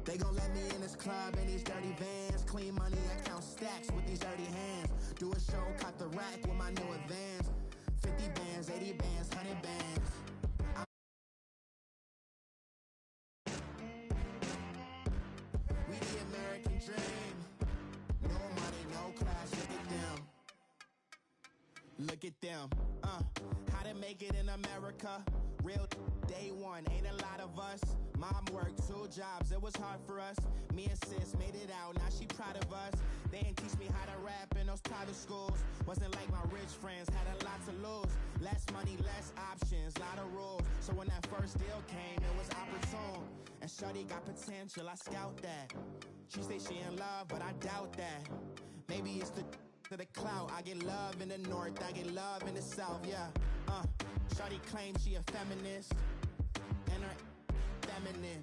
They gon' let me in this club in these dirty vans. Clean money, I count stacks with these dirty hands. Do a show, cut the rack with my new advance. 50 bands, 80 bands, 100 bands. We the American dream. No money, no class, look at them. Look at them, how to make it in America. Real day one, ain't a lot of us. Mom worked 2 jobs, it was hard for us. Me and sis made it out, now she proud of us. They didn't teach me how to rap in those private schools. Wasn't like my rich friends, had a lot to lose. Less money, less options, lot of rules. So when that first deal came, it was opportune. And shorty got potential, I scout that. She say she in love, but I doubt that. Maybe it's the to the clout. I get love in the north, I get love in the south, yeah. Shorty claims she a feminist, and her feminine.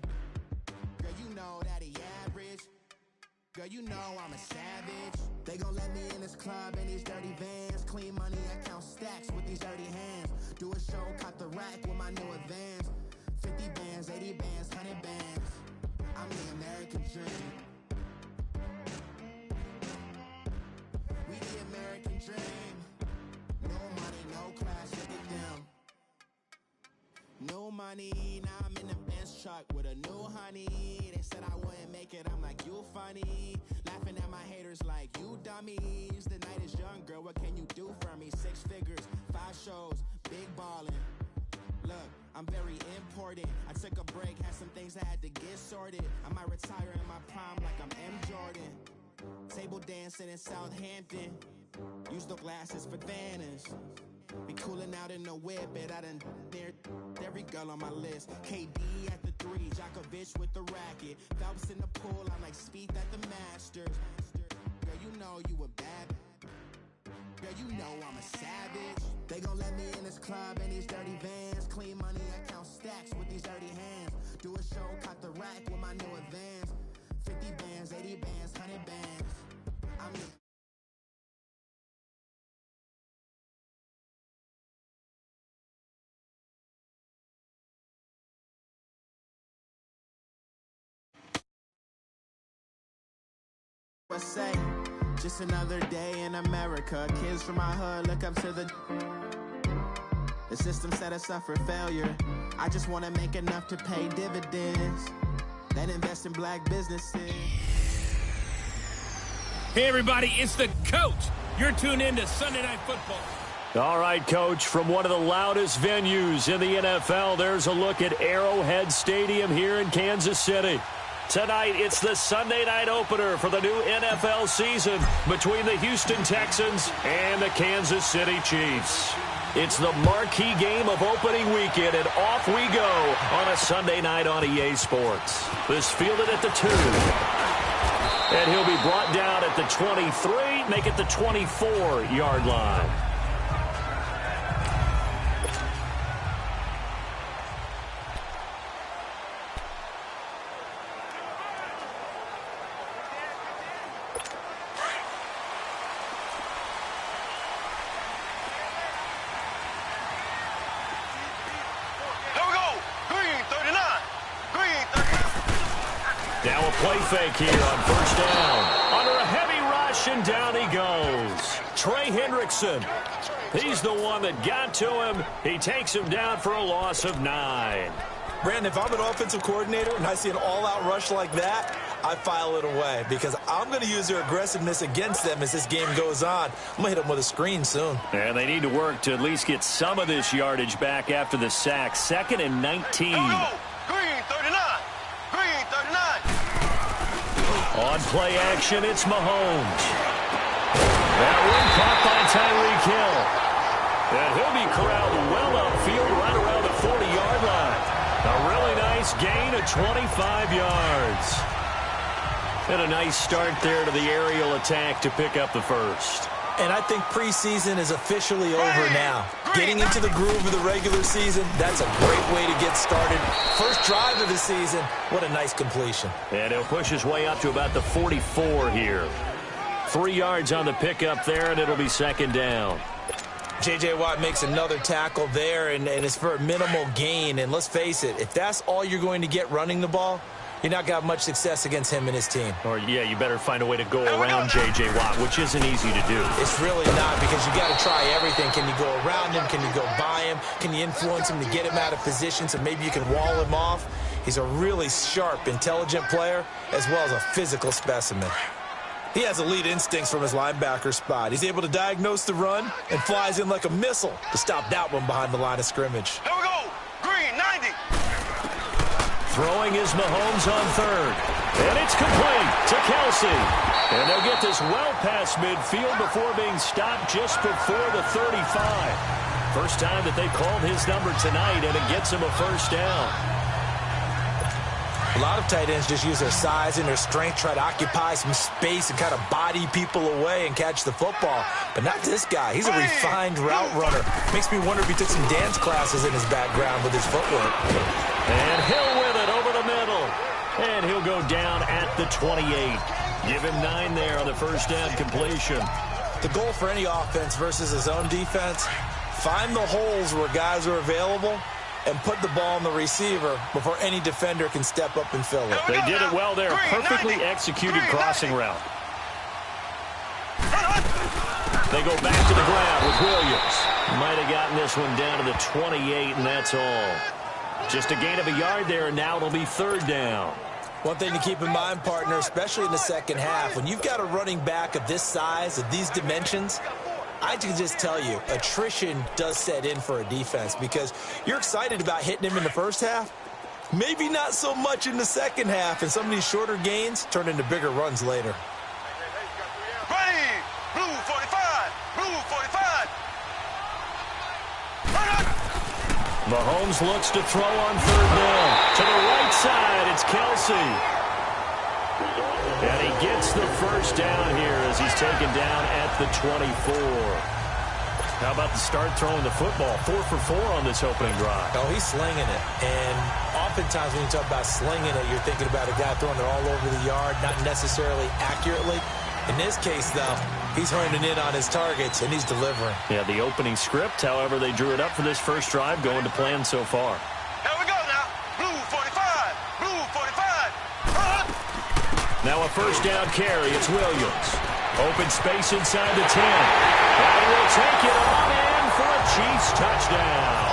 Girl, you know that he average. Girl, you know I'm a savage. They gon' let me in this club in these dirty vans. Clean money, I count stacks with these dirty hands. Do a show, cut the rack with my new advance. 50 bands, 80 bands, 100 bands. I'm the American dream. We the American dream. No money, no class, look at them. No money, now I'm in the Benz truck with a new honey. They said I wouldn't make it, I'm like, you funny. Laughing at my haters like, you dummies. The night is young, girl, what can you do for me? 6 figures, 5 shows, big ballin'. Look, I'm very important. I took a break, had some things I had to get sorted. I might retire in my prime like I'm M. Jordan. Table dancing in Southampton. Use the glasses for Vannas. Be cooling out in the whip, but I done near every girl on my list. KD at the 3, Djokovic with the racket. Phelps in the pool, I'm like Speed at the Masters. Girl, you know you a bad. Girl, you know I'm a savage. They gon' let me in this club in these dirty vans. Clean money, I count stacks with these dirty hands. Do a show, cut the rack with my new advance. 50 bands, 80 bands, 100 bands. I'm the say, just another day in America. Kids from my hood look up to the system set us up for failure. I just want to make enough to pay dividends, then invest in black businesses. Hey everybody, it's the coach. You're tuned in to Sunday Night Football. All right, Coach, from one of the loudest venues in the NFL, there's a look at Arrowhead Stadium here in Kansas City. Tonight, it's the Sunday night opener for the new NFL season between the Houston Texans and the Kansas City Chiefs. It's the marquee game of opening weekend, and off we go on a Sunday night on EA Sports. This fielded at the 2. And he'll be brought down at the 23, make it the 24-yard line. Now a play fake here on first down. Under a heavy rush, and down he goes. Trey Hendrickson. He's the one that got to him. He takes him down for a loss of 9. Brandon, if I'm an offensive coordinator and I see an all-out rush like that, I file it away because I'm going to use their aggressiveness against them as this game goes on. I'm going to hit them with a screen soon. And they need to work to at least get some of this yardage back after the sack. 2nd and 19. Green 39. Green 39. On play action, it's Mahomes. That one caught by Tyreek Hill. And he'll be corralled well upfield right around the 40-yard line. A really nice gain of 25 yards. And a nice start there to the aerial attack to pick up the first. And I think preseason is officially over now. Getting into the groove of the regular season, that's a great way to get started. First drive of the season, what a nice completion. And he'll push his way up to about the 44 here. 3 yards on the pickup there, and it'll be 2nd down. J.J. Watt makes another tackle there, and it's for a minimal gain. And let's face it, if that's all you're going to get running the ball, you're not going to have much success against him and his team. Or, yeah, you better find a way to go around J.J. Watt, which isn't easy to do. It's really not, because you got to try everything. Can you go around him? Can you go by him? Can you influence him to get him out of position so maybe you can wall him off? He's a really sharp, intelligent player, as well as a physical specimen. He has elite instincts from his linebacker spot. He's able to diagnose the run and flies in like a missile to stop that one behind the line of scrimmage. Here we go. Green, 90. Throwing is Mahomes on third. And it's complete to Kelsey. And they'll get this well past midfield before being stopped just before the 35. First time that they called his number tonight, and it gets him a first down. A lot of tight ends just use their size and their strength, try to occupy some space and kind of body people away and catch the football. But not this guy. He's a refined route runner. Makes me wonder if he took some dance classes in his background with his footwork. And Hill with it over the middle. And he'll go down at the 28. Give him 9 there on the first down completion. The goal for any offense versus his own defense, find the holes where guys are available and put the ball on the receiver before any defender can step up and fill it. They did it well there. Perfectly executed crossing route. They go back to the ground with Williams. Might have gotten this one down to the 28, and that's all. Just a gain of a yard there, and now it'll be third down. One thing to keep in mind, partner, especially in the second half, when you've got a running back of this size, of these dimensions, I can just tell you, attrition does set in for a defense because you're excited about hitting him in the first half. Maybe not so much in the second half, and some of these shorter gains turn into bigger runs later. Ready. Blue 45. Blue 45. Mahomes looks to throw on third down. To the right side, it's Kelsey. And he gets the first down here as he's taken down at the 24. How about the start throwing the football? 4 for 4 on this opening drive. Oh, he's slinging it. And oftentimes when you talk about slinging it, you're thinking about a guy throwing it all over the yard, not necessarily accurately. In this case, though, he's honing in on his targets, and he's delivering. Yeah, the opening script, however, they drew it up for this first drive, going to plan so far. Here we go now. Blue 45. Blue 45. Now a first down carry. It's Williams. Open space inside the 10. And will take it on in for a Chiefs touchdown.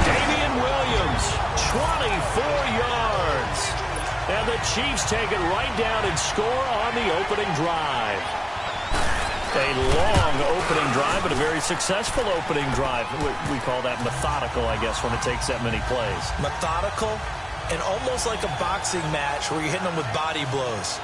Damian Williams, 24 yards. And the Chiefs take it right down and score on the opening drive. A long opening drive, but a very successful opening drive. We call that methodical, I guess, when it takes that many plays. Methodical and almost like a boxing match where you're hitting them with body blows.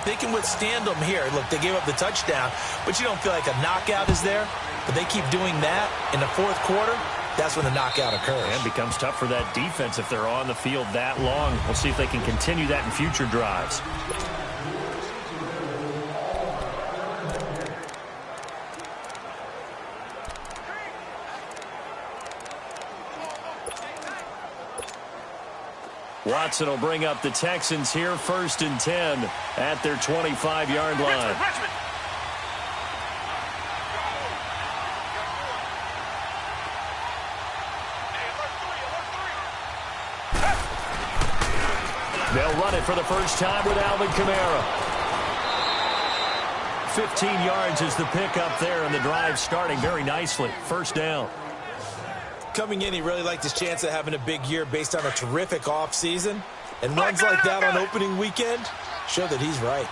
They can withstand them here. Look, they gave up the touchdown, but you don't feel like a knockout is there. But they keep doing that in the fourth quarter. That's when the knockout occurs. And it becomes tough for that defense if they're on the field that long. We'll see if they can continue that in future drives. Watson will bring up the Texans here, 1st and 10 at their 25-yard line. Richmond. They'll run it for the first time with Alvin Kamara. 15 yards is the pickup there, and the drive starting very nicely. First down. Coming in, he really liked his chance of having a big year based on a terrific offseason. And runs like that on opening weekend show that he's right.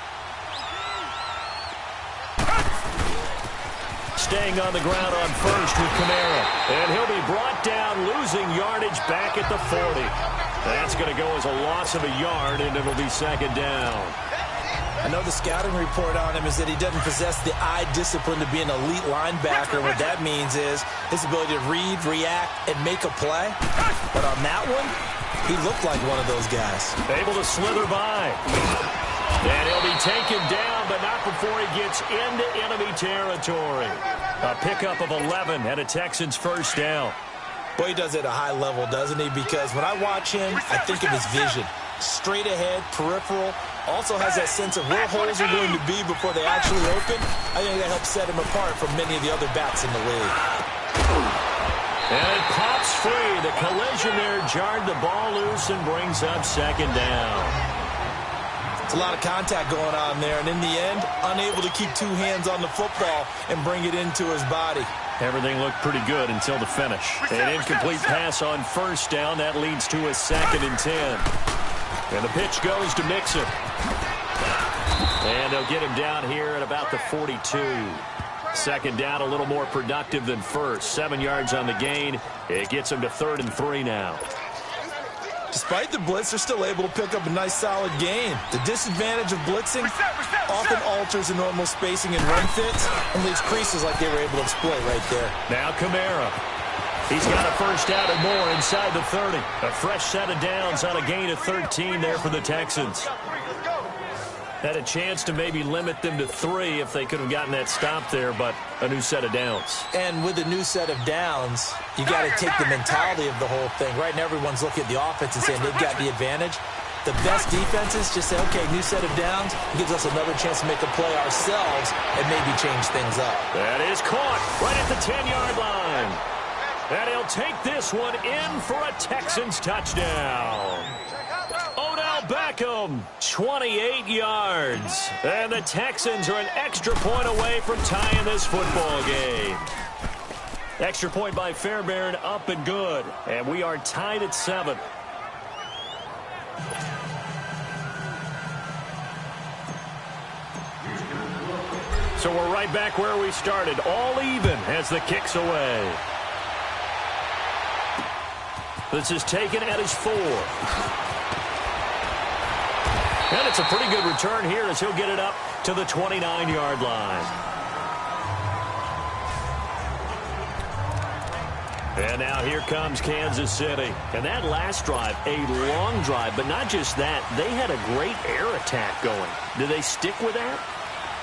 Staying on the ground on first with Kamara. And he'll be brought down, losing yardage back at the 40. That's going to go as a loss of a yard, and it'll be second down. I know the scouting report on him is that he doesn't possess the eye discipline to be an elite linebacker. What that means is his ability to read, react, and make a play. But on that one, he looked like one of those guys. Able to slither by. And he'll be taken down, but not before he gets into enemy territory. A pickup of 11 and a Texans first down. Boy, he does it at a high level, doesn't he? Because when I watch him, I think of his vision. Straight ahead, peripheral. Also has that sense of where holes are going to be before they actually open. I think that helps set him apart from many of the other backs in the league. And it pops free. The collision there jarred the ball loose and brings up second down. It's a lot of contact going on there, and in the end, unable to keep two hands on the football and bring it into his body. Everything looked pretty good until the finish. An incomplete pass on first down. That leads to a 2nd and 10. And the pitch goes to Mixon. And they'll get him down here at about the 42. Second down, a little more productive than first. 7 yards on the gain. It gets him to 3rd and 3 now. Despite the blitz, they're still able to pick up a nice, solid gain. The disadvantage of blitzing often alters the normal spacing and run fits and leaves creases like they were able to exploit right there. Now Kamara. He's got a first down and more inside the 30. A fresh set of downs on a gain of 13 there for the Texans. Had a chance to maybe limit them to 3 if they could have gotten that stop there, but a new set of downs. And with a new set of downs, you got to take the mentality of the whole thing. Right now, everyone's looking at the offense and saying they've got the advantage. The best defenses just say, okay, new set of downs gives us another chance to make a play ourselves and maybe change things up. That is caught right at the 10-yard line. And he'll take this one in for a Texans touchdown. Beckham, 28 yards. And the Texans are an extra point away from tying this football game. Extra point by Fairbairn, up and good. And we are tied at 7. So we're right back where we started, all even as the kick's away. This is taken at his 4. And it's a pretty good return here as he'll get it up to the 29-yard line. And now here comes Kansas City. And that last drive, a long drive, but not just that. They had a great air attack going. Do they stick with that?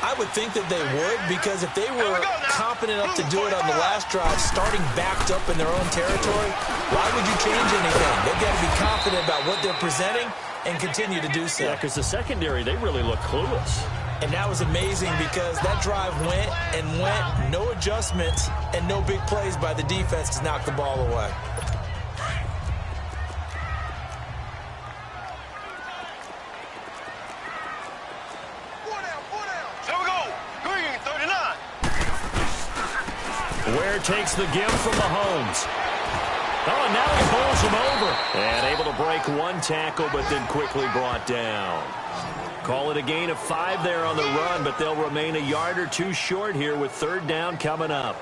I would think that they would, because if they were competent enough to do it on the last drive, starting backed up in their own territory, why would you change anything? They've got to be confident about what they're presenting and continue to do so. Yeah, because the secondary, they really look clueless. And that was amazing because that drive went and went, no adjustments and no big plays by the defense to knock the ball away. Here we go. Green, 39. Ware takes the give from Mahomes. Oh, and now he bowls him over. And able to break one tackle, but then quickly brought down. Call it a gain of 5 there on the run, but they'll remain a yard or 2 short here with 3rd down coming up.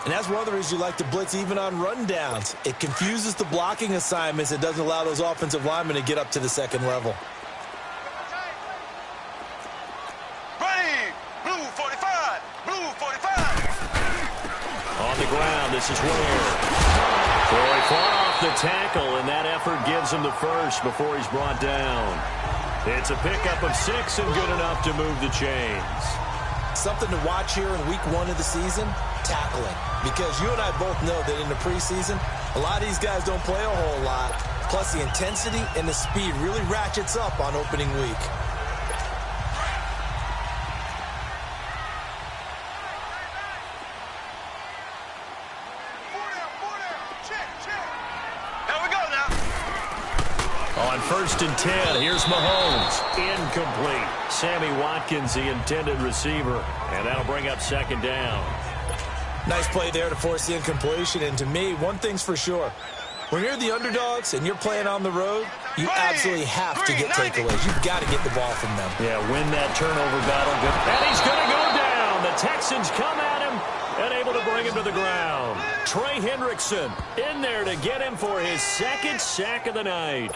And that's one of the reasons you like to blitz even on run downs. It confuses the blocking assignments. It doesn't allow those offensive linemen to get up to the second level. Ready. Blue 45. Blue 45. On the ground, this is Ware. Troy fought off the tackle, and that effort gives him the first before he's brought down. It's a pickup of 6 and good enough to move the chains. Something to watch here in week 1 of the season, tackling. Because you and I both know that in the preseason, a lot of these guys don't play a whole lot. Plus the intensity and the speed really ratchets up on opening week. On 1st and 10, here's Mahomes. Incomplete. Sammy Watkins, the intended receiver. And that'll bring up 2nd down. Nice play there to force the incompletion. And to me, one thing's for sure. When you're the underdogs and you're playing on the road, you absolutely have to get takeaways. You've got to get the ball from them. Yeah, win that turnover battle. And he's going to go down. The Texans come at him and able to bring him to the ground. Trey Hendrickson in there to get him for his 2nd sack of the night.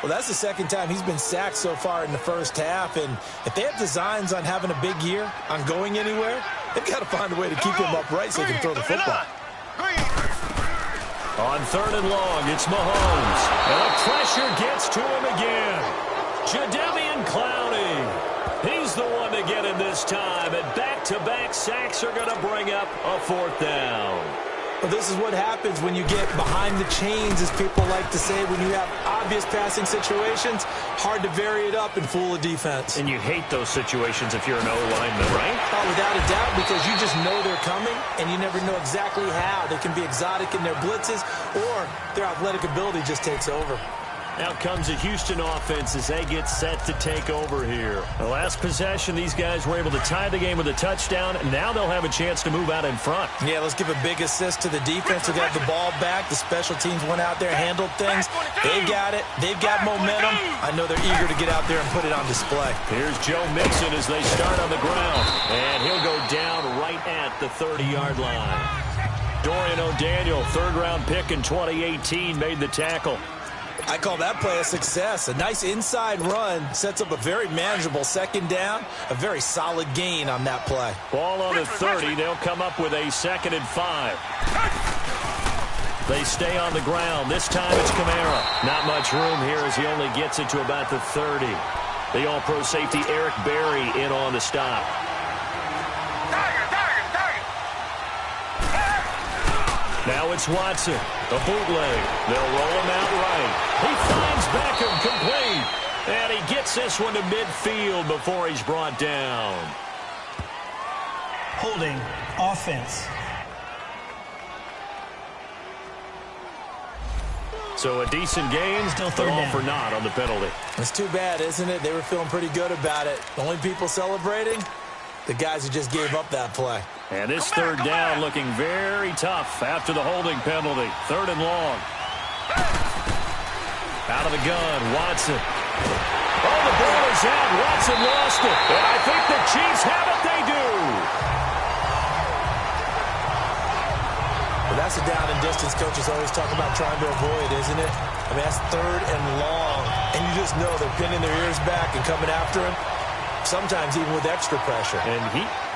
Well, that's the 2nd time he's been sacked so far in the first half. And if they have designs on having a big year, on going anywhere, they've got to find a way to keep him upright so he can throw the football. On 3rd and long, it's Mahomes. And the pressure gets to him again. Jadeveon Clowney. He's the one to get him this time. And back-to-back sacks are going to bring up a 4th down. Well, this is what happens when you get behind the chains, as people like to say, when you have obvious passing situations, hard to vary it up and fool a defense. And you hate those situations if you're an O-lineman, right? Oh, without a doubt, because you just know they're coming, and you never know exactly how. They can be exotic in their blitzes, or their athletic ability just takes over. Now comes a Houston offense as they get set to take over here. The last possession, these guys were able to tie the game with a touchdown, and now they'll have a chance to move out in front. Yeah, let's give a big assist to the defense who got the ball back. The special teams went out there, handled things. They got it. They've got momentum. I know they're eager to get out there and put it on display. Here's Joe Mixon as they start on the ground, and he'll go down right at the 30-yard line. Dorian O'Daniel, third-round pick in 2018, made the tackle. I call that play a success. A nice inside run sets up a very manageable second down, a very solid gain on that play. Ball on the 30. They'll come up with a 2nd and 5. They stay on the ground. This time it's Kamara. Not much room here as he only gets it to about the 30. The all-pro safety Eric Berry in on the stop. Now it's Watson, a bootleg. They'll roll him out right. He finds Beckham complete. And he gets this one to midfield before he's brought down. Holding offense. So a decent game, Still but third all down. for naught on the penalty. It's too bad, isn't it? They were feeling pretty good about it. The only people celebrating, the guys who just gave up that play. And this third down looking very tough after the holding penalty. 3rd and long. Out of the gun, Watson. Oh, the ball is out. Watson lost it. And I think the Chiefs have it. They do. Well, that's a down and distance coaches always talk about trying to avoid, isn't it? I mean, that's 3rd and long. And you just know they're pinning their ears back and coming after him. Sometimes even with extra pressure. And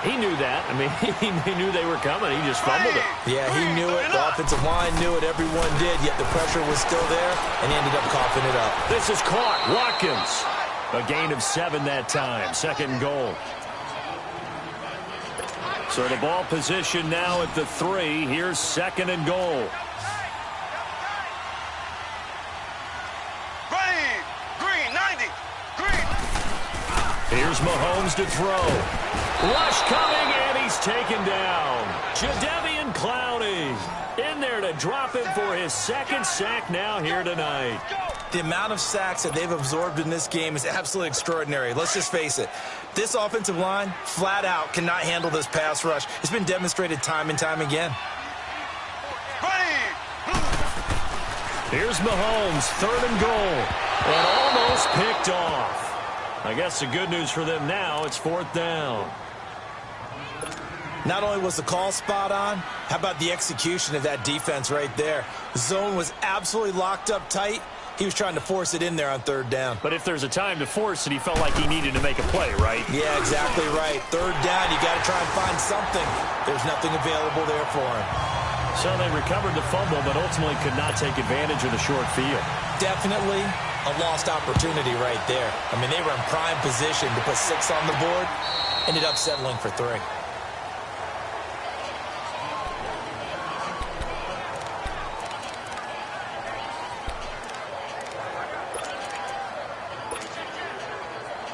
he knew that. I mean, he knew they were coming. He just fumbled it. Yeah, he knew it. The offensive line knew it. Everyone did. Yet the pressure was still there, and he ended up coughing it up. This is caught. Watkins. A gain of 7 that time. 2nd and goal. So the ball position now at the 3. Here's 2nd and goal. Green, 90. Green. Here's Mahomes to throw. Rush coming, and he's taken down. Jadeveon Clowney in there to drop him for his 2nd sack now here tonight. The amount of sacks that they've absorbed in this game is absolutely extraordinary. Let's just face it. This offensive line, flat out, cannot handle this pass rush. It's been demonstrated time and time again. Here's Mahomes, 3rd and goal, and almost picked off. I guess the good news for them now, it's 4th down. Not only was the call spot on, how about the execution of that defense right there? The zone was absolutely locked up tight. He was trying to force it in there on 3rd down. But if there's a time to force it, he felt like he needed to make a play, right? Yeah, exactly right. 3rd down, you got to try and find something. There's nothing available there for him. So they recovered the fumble, but ultimately could not take advantage of the short field. Definitely a lost opportunity right there. I mean, they were in prime position to put 6 on the board. Ended up settling for 3.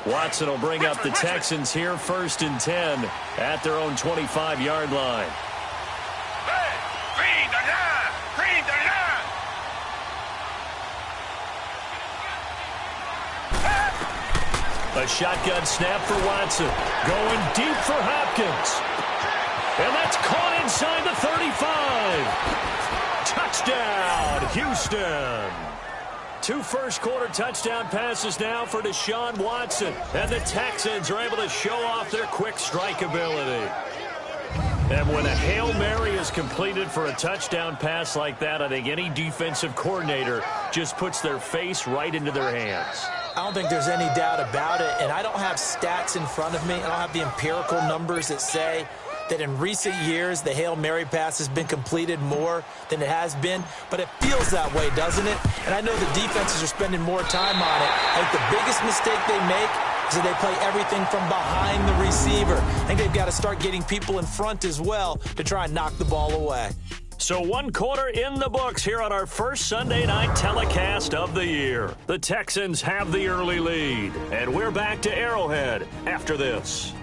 Watson will bring up the Texans here, 1st and 10 at their own 25-yard line. Green, the line. Green, the line. A shotgun snap for Watson. Going deep for Hopkins. And that's caught inside the 35. Touchdown, Houston. 2 first-quarter touchdown passes now for Deshaun Watson. And the Texans are able to show off their quick strike ability. And when a Hail Mary is completed for a touchdown pass like that, I think any defensive coordinator just puts their face right into their hands. I don't think there's any doubt about it, and I don't have stats in front of me. I don't have the empirical numbers that say that in recent years the Hail Mary pass has been completed more than it has been, but it feels that way, doesn't it? And I know the defenses are spending more time on it. I think the biggest mistake they make is that they play everything from behind the receiver. I think they've got to start getting people in front as well to try and knock the ball away. So 1 quarter in the books here on our first Sunday night telecast of the year. The Texans have the early lead, and we're back to Arrowhead after this.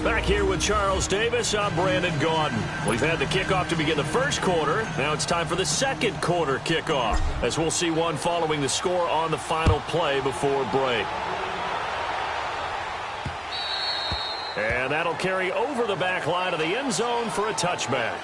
Back here with Charles Davis, I'm Brandon Gaudin. We've had the kickoff to begin the first quarter. Now it's time for the second quarter kickoff, as we'll see one following the score on the final play before break. And that'll carry over the back line of the end zone for a touchback.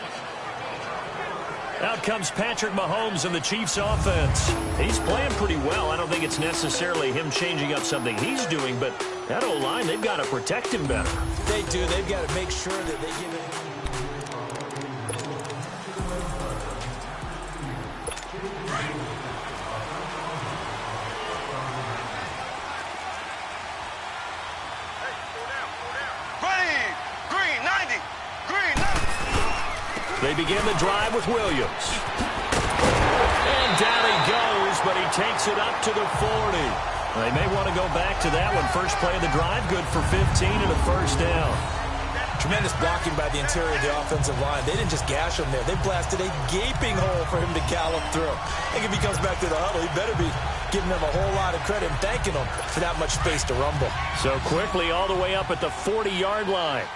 Out comes Patrick Mahomes and the Chiefs offense. He's playing pretty well. I don't think it's necessarily him changing up something he's doing, but that O-line, they've got to protect him better. They do. They've got to make sure that they give it. They begin the drive with Williams. And down he goes, but he takes it up to the 40. They may want to go back to that one. First play of the drive, good for 15 and a first down. Tremendous blocking by the interior of the offensive line. They didn't just gash him there. They blasted a gaping hole for him to gallop through. I think if he comes back to the huddle, he better be giving them a whole lot of credit and thanking them for that much space to rumble. So quickly all the way up at the 40-yard line.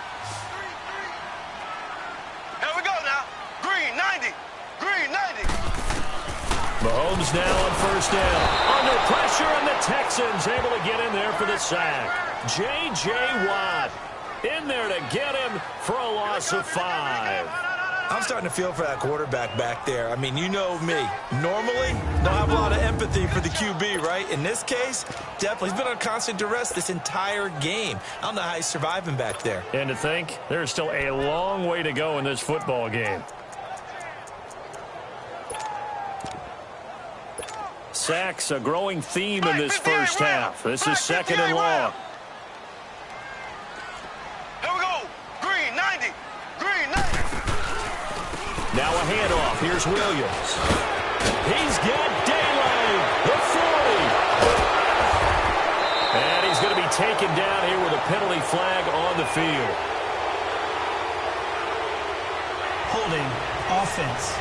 Mahomes now on first down. Under pressure, and the Texans able to get in there for the sack. J.J. Watt in there to get him for a loss of 5. I'm starting to feel for that quarterback back there. I mean, you know me. Normally, don't have a lot of empathy for the QB, right? In this case, definitely. He's been on constant duress this entire game. I don't know how he's surviving back there. And to think, there's still a long way to go in this football game. Sacks, a growing theme in this first half. This is second and long. Here we go. Green 90. Green 90. Now a handoff. Here's Williams. He's got daylight. The 40. And he's going to be taken down here with a penalty flag on the field. Holding offense.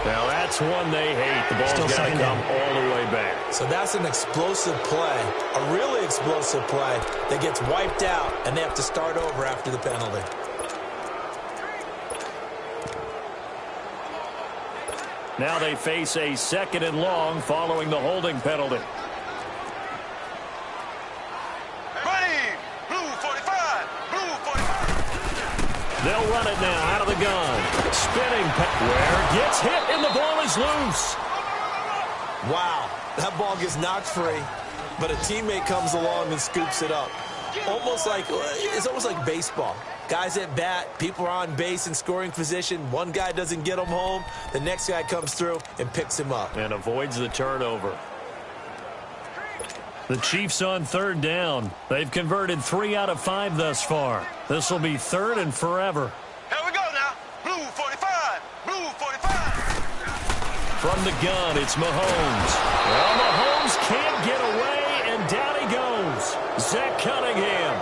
Now that's one they hate. The ball's got to come all the way back. So that's an explosive play, a really explosive play that gets wiped out, and they have to start over after the penalty. Now they face a second and long following the holding penalty. They'll run it now out of the gun. Spinning. Ware gets hit and the ball is loose. Wow. That ball gets knocked free, but a teammate comes along and scoops it up. It's almost like baseball. Guys at bat, people are on base in scoring position. One guy doesn't get him home. The next guy comes through and picks him up. And avoids the turnover. The Chiefs on third down. They've converted 3 out of 5 thus far. This will be third and forever. Here we go now. Blue 45. Blue 45. From the gun, it's Mahomes. Well, Mahomes can't get away, and down he goes. Zach Cunningham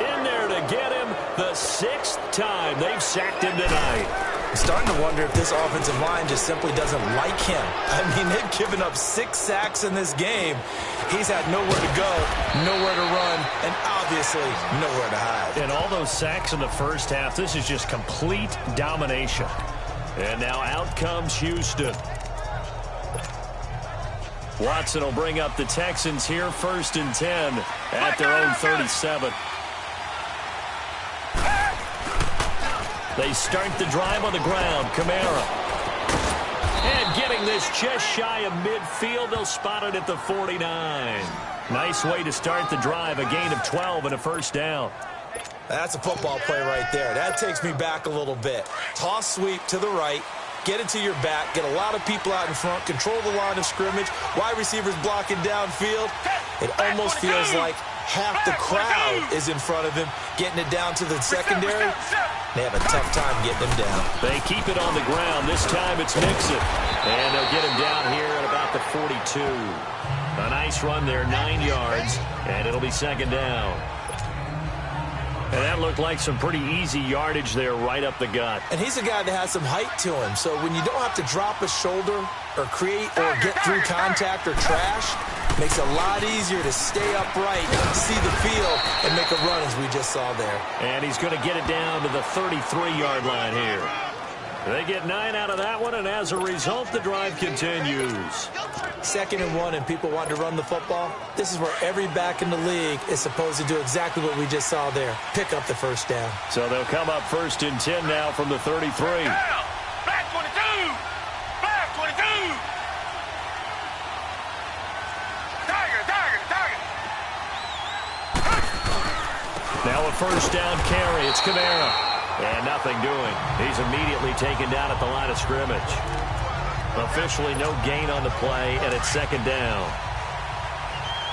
in there to get him the 6th time they've sacked him tonight. I'm starting to wonder if this offensive line just simply doesn't like him. I mean, they've given up 6 sacks in this game. He's had nowhere to go, nowhere to run, and obviously nowhere to hide. And all those sacks in the first half, this is just complete domination. And now out comes Houston. Watson will bring up the Texans here, 1st and 10 at their own 37. They start the drive on the ground. Kamara. And getting this just shy of midfield. They'll spot it at the 49. Nice way to start the drive. A gain of 12 and a first down. That's a football play right there. That takes me back a little bit. Toss sweep to the right. Get it to your back. Get a lot of people out in front. Control the line of scrimmage. Wide receivers blocking downfield. It almost feels like half the crowd is in front of him, getting it down to the secondary. They have a tough time getting him down. They keep it on the ground. This time it's Mixon. And they'll get him down here at about the 42. A nice run there, 9 yards, and it'll be 2nd down. And that looked like some pretty easy yardage there right up the gut. And he's a guy that has some height to him. So when you don't have to drop a shoulder or create or get through contact or trash, makes it a lot easier to stay upright, see the field, and make a run as we just saw there. And he's going to get it down to the 33-yard line here. They get 9 out of that one, and as a result, the drive continues. 2nd and 1, and people want to run the football. This is where every back in the league is supposed to do exactly what we just saw there. Pick up the first down. So they'll come up 1st and 10 now from the 33. Back 22! Back 22! Tiger! Now a first down carry. It's Kamara. And nothing doing. He's immediately taken down at the line of scrimmage. Officially no gain on the play, and it's 2nd down.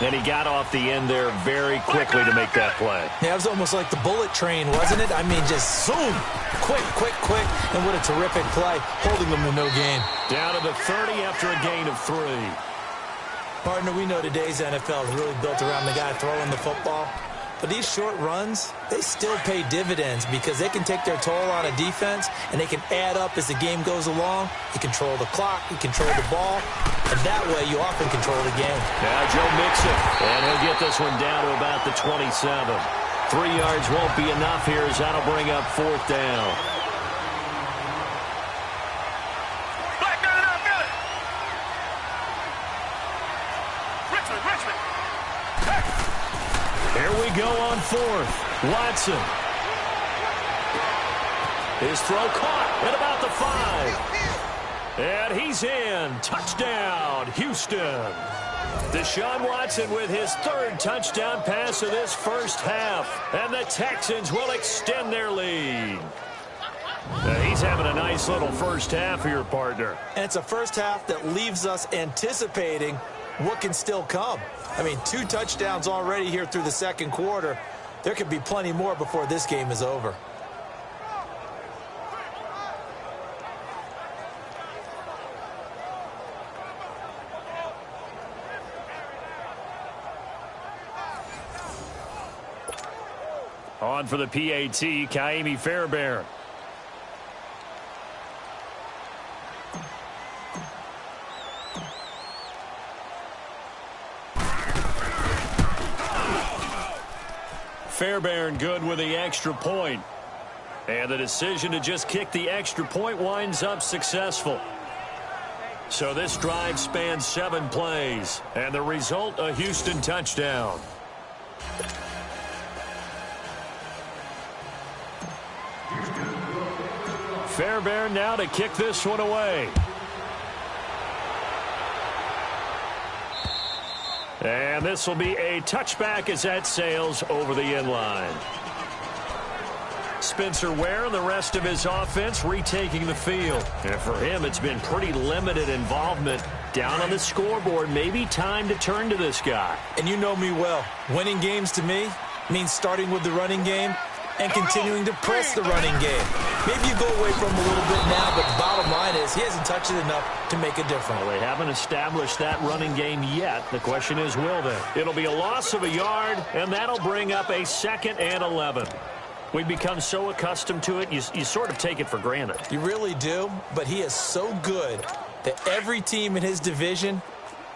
And he got off the end there very quickly to make that play. Yeah, it was almost like the bullet train, wasn't it? I mean, just zoom. Quick. And what a terrific play, holding them to no gain. Down to the 30 after a gain of 3. Partner, we know today's NFL is really built around the guy throwing the football. But these short runs, they still pay dividends because they can take their toll on a defense and they can add up as the game goes along. You control the clock, you control the ball, and that way you often control the game. Now Joe Mixon, and he'll get this one down to about the 27. 3 yards won't be enough here as that'll bring up 4th down. Richmond! Here we go on 4th. Watson. His throw caught at about the 5. And he's in. Touchdown, Houston. Deshaun Watson with his 3rd touchdown pass of this first half. And the Texans will extend their lead. He's having a nice little first half here, partner. And it's a first half that leaves us anticipating what can still come. I mean, 2 touchdowns already here through the 2nd quarter. There could be plenty more before this game is over. On for the PAT, Kaimi Fairbairn. Fairbairn good with the extra point. And the decision to just kick the extra point winds up successful. So this drive spans 7 plays. And the result, a Houston touchdown. Fairbairn now to kick this one away. And this will be a touchback as that sails over the end line. Spencer Ware and the rest of his offense retaking the field. And for him, it's been pretty limited involvement. Down on the scoreboard, maybe time to turn to this guy. And you know me well. Winning games to me means starting with the running game and continuing to press the running game. Maybe you go away from him a little bit now, but the bottom line is he hasn't touched it enough to make a difference. Well, they haven't established that running game yet. The question is, will they? It'll be a loss of a yard, and that'll bring up a 2nd and 11. We've become so accustomed to it, you sort of take it for granted. You really do, but he is so good that every team in his division,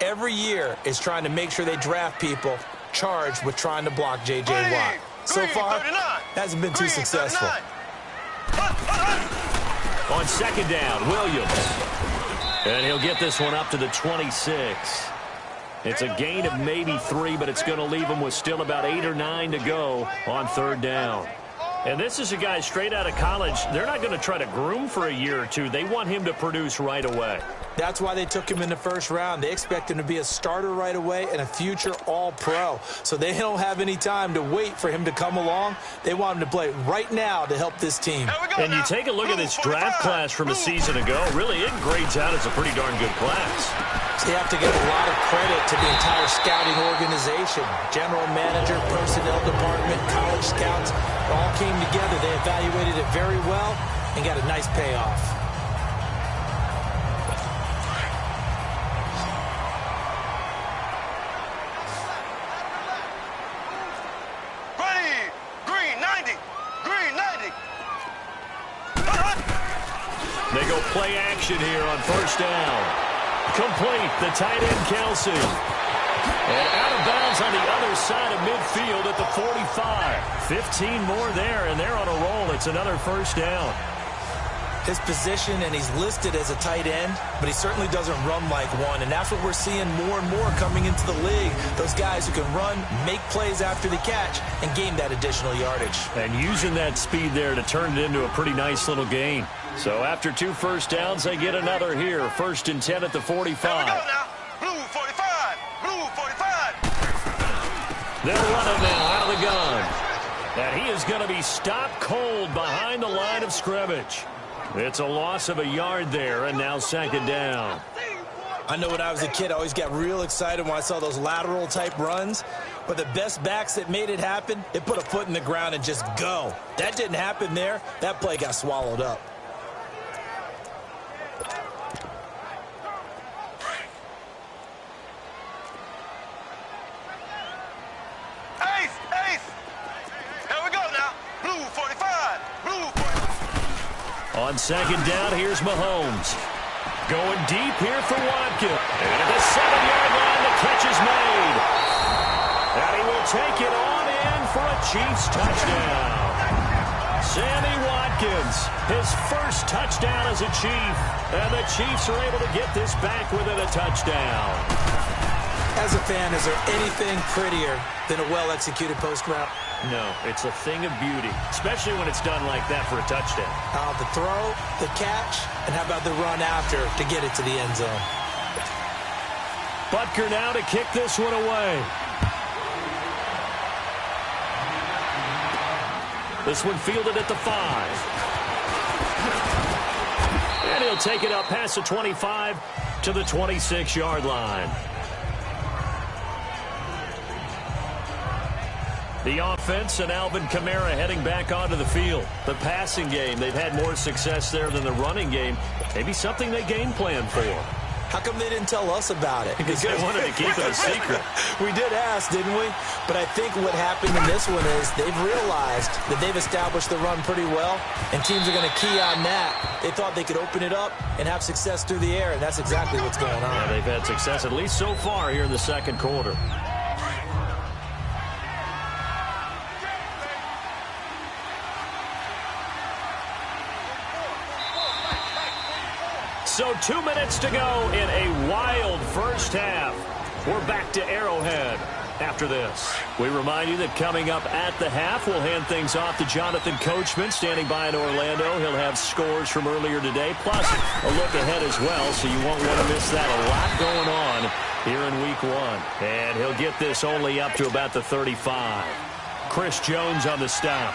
every year, is trying to make sure they draft people charged with trying to block J.J. Watt. So far, hasn't been too successful. On 2nd down, Williams. And he'll get this one up to the 26. It's a gain of maybe 3, but it's going to leave him with still about 8 or 9 to go on 3rd down. And this is a guy straight out of college. They're not going to try to groom for a year or 2. They want him to produce right away. That's why they took him in the 1st round. They expect him to be a starter right away and a future all-pro. So they don't have any time to wait for him to come along. They want him to play right now to help this team. And you take a look at this draft class from a season ago. Really, it grades out as a pretty darn good class. So you have to give a lot of credit to the entire scouting organization. General manager, personnel department, college scouts, all came together. They evaluated it very well and got a nice payoff. Ready, green, 90. Play action here on first down. Complete, the tight end Kelsey. And out of bounds on the other side of midfield at the 45. 15 more there, and they're on a roll. It's another first down. His position, and he's listed as a tight end, but he certainly doesn't run like one, and that's what we're seeing more and more coming into the league. Those guys who can run, make plays after the catch, and gain that additional yardage. And using that speed there to turn it into a pretty nice little gain. So after 2 first downs, they get another here. 1st and 10 at the 45. Here we go now. Blue 45. Blue 45. They'll run it now out of the gun. And he is going to be stopped cold behind the line of scrimmage. It's a loss of a yard there, and now 2nd down. I know when I was a kid, I always got real excited when I saw those lateral-type runs. But the best backs that made it happen, they put a foot in the ground and just go. That didn't happen there. That play got swallowed up. On 2nd down, here's Mahomes. Going deep here for Watkins. And at the 7-yard line, the catch is made. And he will take it on in for a Chiefs touchdown. Sammy Watkins, his first touchdown as a Chief. And the Chiefs are able to get this back within a touchdown. As a fan, is there anything prettier than a well-executed post route? No, it's a thing of beauty, especially when it's done like that for a touchdown. The throw, the catch, and how about the run after to get it to the end zone? Butker now to kick this one away. This one fielded at the 5. And he'll take it up past the 25 to the 26-yard line. The offense and Alvin Kamara heading back onto the field. The passing game, they've had more success there than the running game. Maybe something they game plan for. How come they didn't tell us about it? Because they wanted to keep it a secret. We did ask, didn't we? But I think what happened in this one is they've realized that they've established the run pretty well, and teams are going to key on that. They thought they could open it up and have success through the air, and that's exactly what's going on. Yeah, they've had success at least so far here in the 2nd quarter. So 2 minutes to go in a wild first half. We're back to Arrowhead after this. We remind you that coming up at the half, we'll hand things off to Jonathan Coachman standing by in Orlando. He'll have scores from earlier today, plus a look ahead as well, so you won't want to miss that. A lot going on here in Week 1. And he'll get this only up to about the 35. Chris Jones on the stop.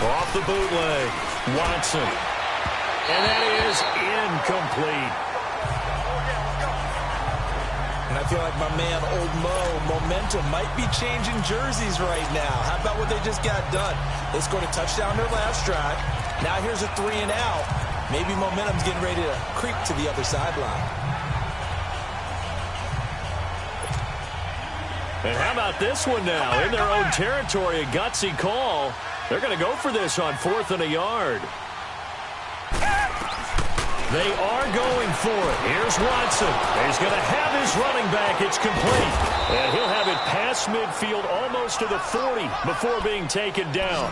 Off the bootleg, Watson. And that is incomplete. And I feel like my man, Old Mo, momentum might be changing jerseys right now. How about what they just got done? They scored a touchdown their last drive. Now here's a 3 and out. Maybe momentum's getting ready to creep to the other sideline. And how about this one now? In their own territory, a gutsy call. They're going to go for this on 4th and a yard. They are going for it. Here's Watson. He's going to have his running back. It's complete. And he'll have it past midfield almost to the 40 before being taken down.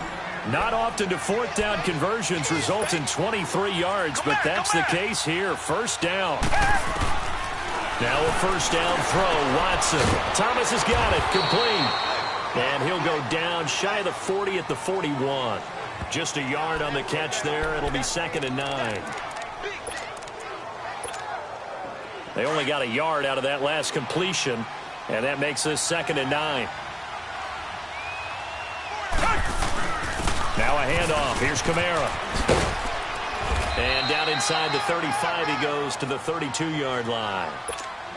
Not often do 4th down conversions result in 23 yards, but that's the case here. First down. Now a first down throw. Watson. Thomas has got it. Complete. And he'll go down shy of the 40 at the 41. Just a yard on the catch there. It'll be 2nd and 9. They only got a yard out of that last completion, and that makes this 2nd and 9. Now a handoff. Here's Kamara. And down inside the 35 he goes to the 32-yard line.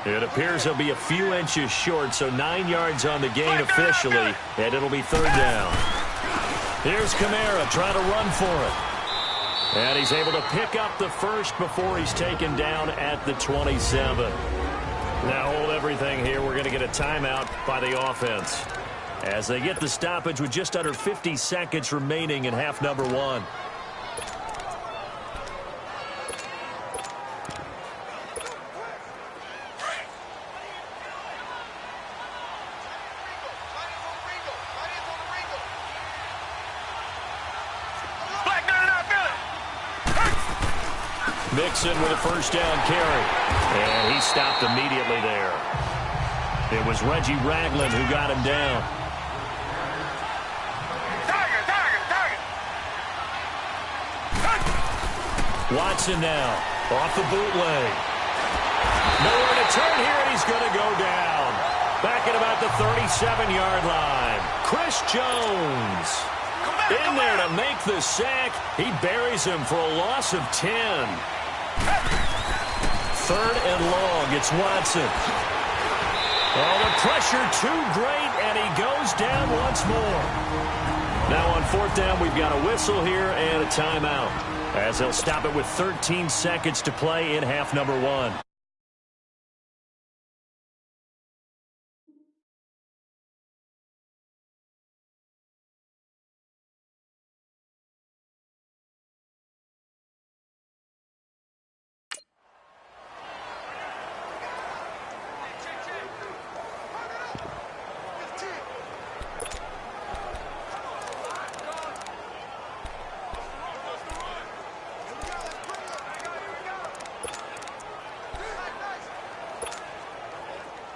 It appears he'll be a few inches short, so 9 yards on the gain officially, and it'll be 3rd down. Here's Kamara trying to run for it. And he's able to pick up the first before he's taken down at the 27. Now hold everything here. We're going to get a timeout by the offense. as they get the stoppage with just under 50 seconds remaining in half number one. Mixon with a first down carry. And he stopped immediately there. It was Reggie Ragland who got him down. Watson now off the bootleg. Nowhere to turn here, and he's going to go down. Back at about the 37-yard line. Chris Jones in there to make the sack. He buries him for a loss of 10. Third and long, it's Watson. Oh, the pressure too great, and he goes down once more. Now on fourth down, we've got a whistle here and a timeout, as they'll stop it with 13 seconds to play in half number one.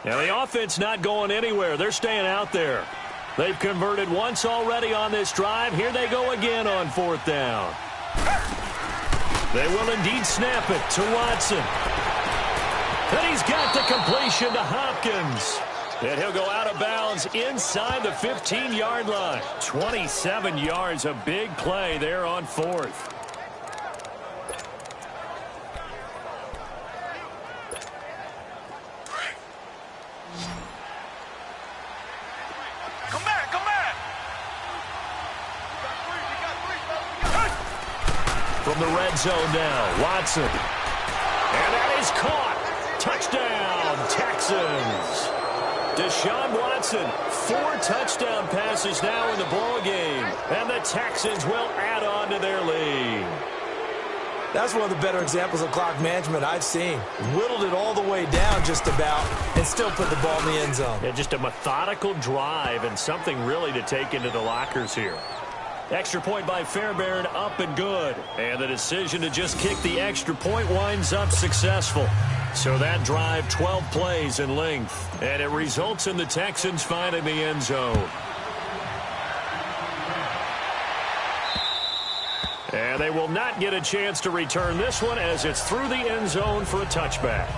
Now, the offense not going anywhere. They're staying out there. They've converted once already on this drive. Here they go again on fourth down. They will indeed snap it to Watson. And he's got the completion to Hopkins. And he'll go out of bounds inside the 15-yard line. 27 yards, a big play there on fourth. From the red zone now, Watson. And that is caught. Touchdown, Texans. Deshaun Watson, 4 touchdown passes now in the ballgame. And the Texans will add on to their lead. That's one of the better examples of clock management I've seen. Whittled it all the way down just about and still put the ball in the end zone. Yeah, just a methodical drive and something really to take into the lockers here. Extra point by Fairbairn, up and good. And the decision to just kick the extra point winds up successful. So that drive, 12 plays in length. And it results in the Texans finding the end zone. And they will not get a chance to return this one as it's through the end zone for a touchback.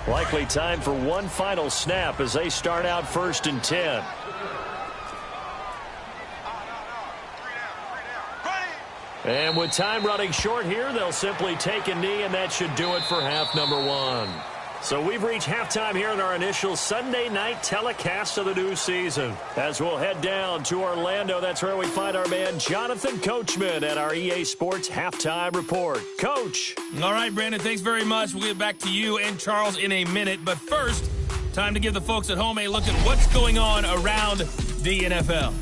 Likely time for one final snap as they start out 1st and 10. And with time running short here, they'll simply take a knee, and that should do it for half number one. So we've reached halftime here in our initial Sunday night telecast of the new season. As we'll head down to Orlando, that's where we find our man Jonathan Coachman at our EA Sports Halftime Report. Coach. All right, Brandon, thanks very much. We'll get back to you and Charles in a minute. But first, time to give the folks at home a look at what's going on around the NFL.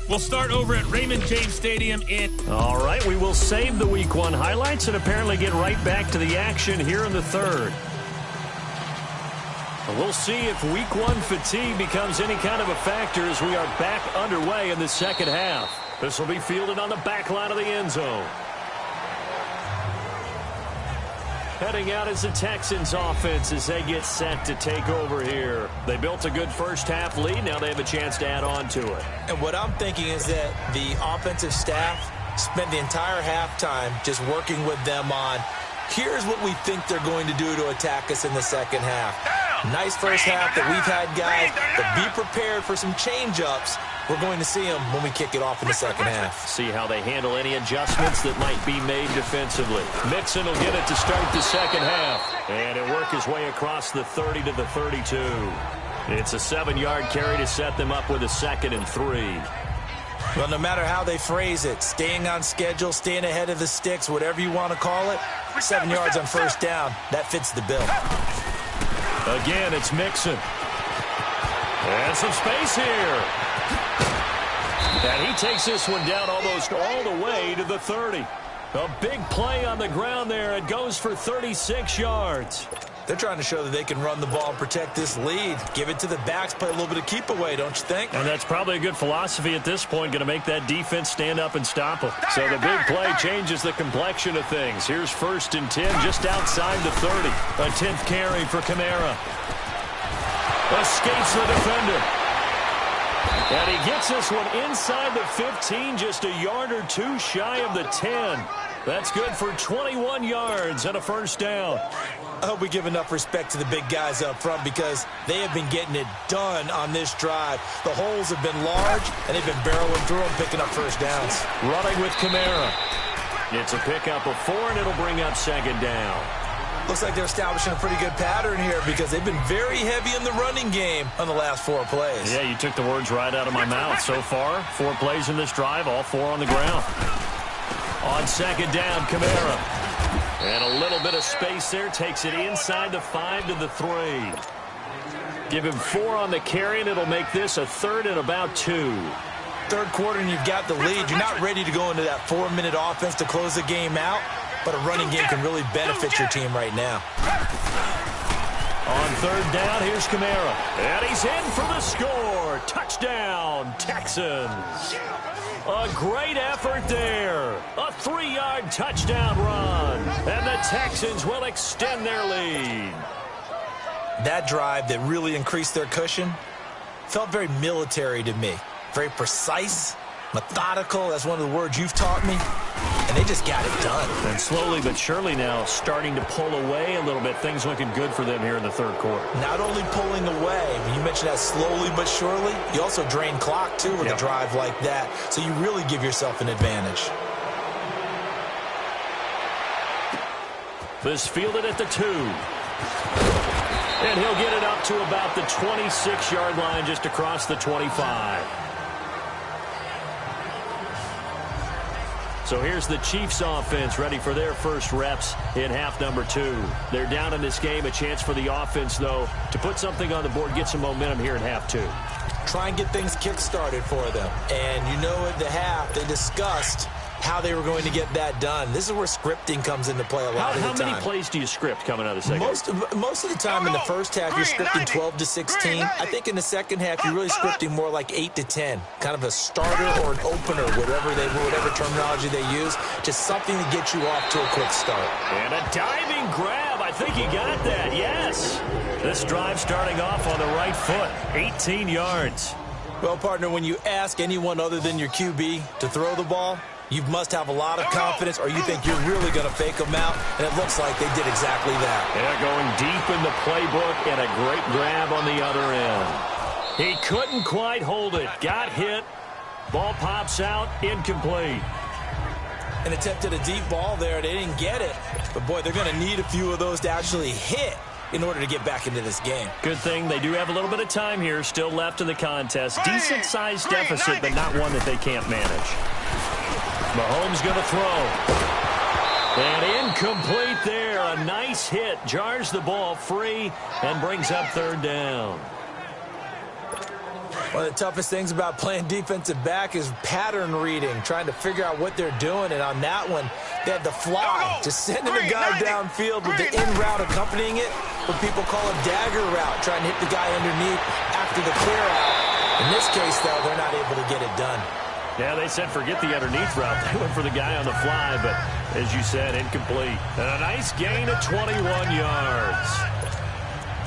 We'll start over at Raymond James Stadium in... All right, we will save the Week 1 highlights and apparently get right back to the action here in the third. We'll see if Week 1 fatigue becomes any kind of a factor as we are back underway in the second half. This will be fielded on the back line of the end zone. Heading out is the Texans offense as they get set to take over here. They built a good first half lead. Now they have a chance to add on to it. And what I'm thinking is that the offensive staff spent the entire halftime just working with them on, here's what we think they're going to do to attack us in the second half. Nice first half that we've had, guys, but be prepared for some change-ups. We're going to see them when we kick it off in the second half. See how they handle any adjustments that might be made defensively. Mixon will get it to start the second half. And he'll work his way across the 30 to the 32. It's a 7-yard carry to set them up with a 2nd and 3. Well, no matter how they phrase it, staying on schedule, staying ahead of the sticks, whatever you want to call it, 7 yards on first down, that fits the bill. Again, it's Mixon. And some space here. And he takes this one down almost all the way to the 30. A big play on the ground there. It goes for 36 yards. They're trying to show that they can run the ball and protect this lead. Give it to the backs, play a little bit of keep away, don't you think? And that's probably a good philosophy at this point, going to make that defense stand up and stop them. So the big play changes the complexion of things. Here's 1st and 10 just outside the 30. A 10th carry for Kamara. Escapes the defender. And he gets this one inside the 15, just a yard or two shy of the 10. That's good for 21 yards and a first down. I hope we give enough respect to the big guys up front because they have been getting it done on this drive. The holes have been large, and they've been barreling through them, picking up first downs. Running with Kamara. It's a pickup of 4, and it'll bring up 2nd down. Looks like they're establishing a pretty good pattern here because they've been very heavy in the running game on the last 4 plays. Yeah, you took the words right out of my mouth. So far, 4 plays in this drive, all 4 on the ground. On 2nd down, Kamara. And a little bit of space there. Takes it inside the 5 to the 3. Give him 4 on the carry, and it'll make this a 3rd and about 2. Third quarter, and you've got the lead. You're not ready to go into that 4-minute offense to close the game out, but a running game can really benefit your team right now. On 3rd down, here's Kamara. And he's in for the score. Touchdown, Texans. A great effort there. A 3-yard touchdown run. And the Texans will extend their lead. That drive that really increased their cushion felt very military to me. Very precise, methodical. That's one of the words you've taught me. And they just got it done. And slowly but surely now starting to pull away a little bit. Things looking good for them here in the 3rd quarter. Not only pulling away, when you mentioned that slowly but surely, you also drain clock, too, with a drive like that. So you really give yourself an advantage. This fielded at the 2. And he'll get it up to about the 26-yard line just across the 25. So here's the Chiefs offense ready for their first reps in half number 2. They're down in this game. A chance for the offense, though, to put something on the board, get some momentum here in half 2. Try and get things kick-started for them. And you know at the half they discussed how they were going to get that done. This is where scripting comes into play a lot of the time. How many plays do you script coming out of the second half? Most of the time in the first half, you're scripting 12 to 16. I think in the second half, you're really scripting more like 8 to 10. Kind of a starter or an opener, whatever terminology they use. Just something to get you off to a quick start. And a diving grab. I think he got that, yes. This drive starting off on the right foot. 18 yards. Well, partner, when you ask anyone other than your QB to throw the ball, you must have a lot of confidence or you think you're really going to fake them out, and it looks like they did exactly that. Yeah, going deep in the playbook and a great grab on the other end. He couldn't quite hold it. Got hit. Ball pops out. Incomplete. And attempted a deep ball there. They didn't get it. But, boy, they're going to need a few of those to actually hit in order to get back into this game. Good thing they do have a little bit of time here still left in the contest. Decent-sized deficit, but not one that they can't manage. Mahomes going to throw. And incomplete there. A nice hit. Jars the ball free and brings up 3rd down. One of the toughest things about playing defensive back is pattern reading, trying to figure out what they're doing. And on that one, they had the fly, just sending the guy downfield with the in route accompanying it, what people call a dagger route, trying to hit the guy underneath after the clear out. In this case, though, they're not able to get it done. Yeah, they said forget the underneath route. They went for the guy on the fly, but as you said, incomplete. And a nice gain of 21 yards.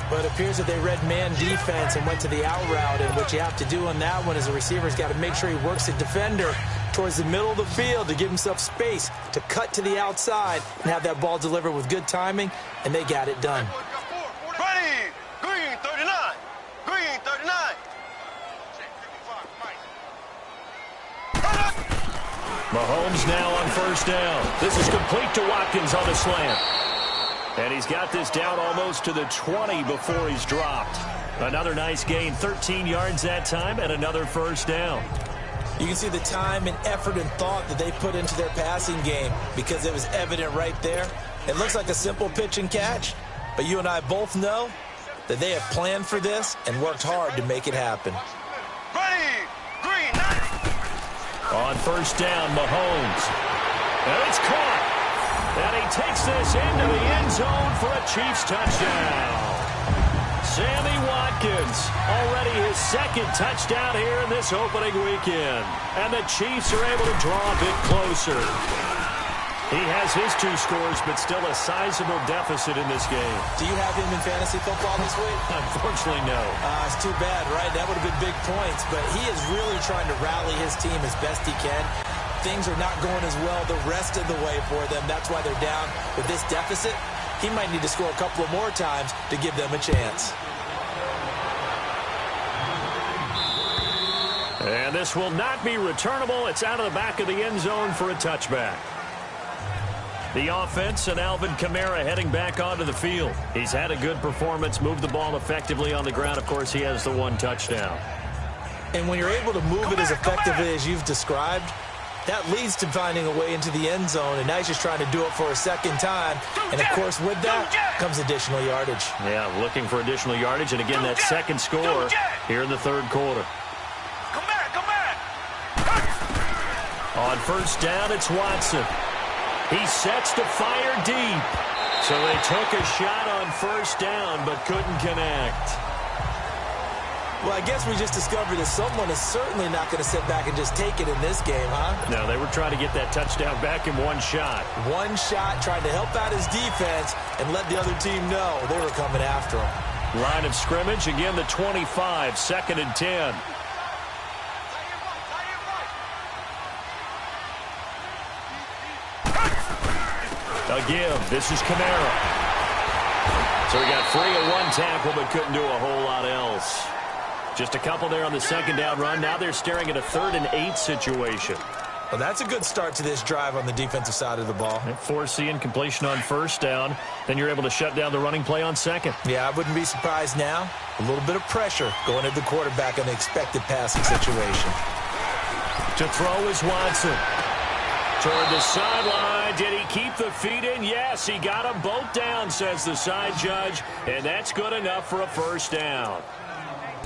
But it appears that they read man defense and went to the out route, and what you have to do on that one is the receiver's got to make sure he works the defender towards the middle of the field to give himself space to cut to the outside and have that ball delivered with good timing, and they got it done. Ready, green 39, green 39. Mahomes now on 1st down. This is complete to Watkins on the slant. And he's got this down almost to the 20 before he's dropped. Another nice gain, 13 yards that time, and another 1st down. You can see the time and effort and thought that they put into their passing game because it was evident right there. It looks like a simple pitch and catch, but you and I both know that they have planned for this and worked hard to make it happen. Ready, green, On first down, Mahomes. And it's caught. And he takes this into the end zone for a Chiefs touchdown. Sammy Watkins, already his second touchdown here in this opening weekend. And the Chiefs are able to draw a bit closer. He has his 2 scores, but still a sizable deficit in this game. Do you have him in fantasy football this week? Unfortunately, no. It's too bad, right? That would have been big points, but he is really trying to rally his team as best he can. Things are not going as well the rest of the way for them. That's why they're down with this deficit. He might need to score a couple of more times to give them a chance. And this will not be returnable. It's out of the back of the end zone for a touchback. The offense and Alvin Kamara heading back onto the field. He's had a good performance, moved the ball effectively on the ground. Of course, he has the 1 touchdown. And when you're able to move it as effectively as you've described, that leads to finding a way into the end zone, and now he's just trying to do it for a second time. And, of course, with that comes additional yardage. Yeah, looking for additional yardage, and again, that second score here in the third quarter. Come back. On first down, it's Watson. He sets to fire deep. So they took a shot on first down, but couldn't connect. Well, I guess we just discovered that someone is certainly not going to sit back and just take it in this game, huh? No, they were trying to get that touchdown back in 1 shot. 1 shot, trying to help out his defense and let the other team know they were coming after him. Line of scrimmage, again the 25, 2nd and 10. Again, this is Kamara. So he got free of 1 tackle, but couldn't do a whole lot else. Just a couple there on the 2nd down run. Now they're staring at a 3rd and 8 situation. Well, that's a good start to this drive on the defensive side of the ball. Force the incompletion on first down. Then you're able to shut down the running play on 2nd. Yeah, I wouldn't be surprised now. A little bit of pressure going at the quarterback in the expected passing situation. To throw is Watson. Toward the sideline. Did he keep the feet in? Yes, he got them both down, says the side judge. And that's good enough for a first down.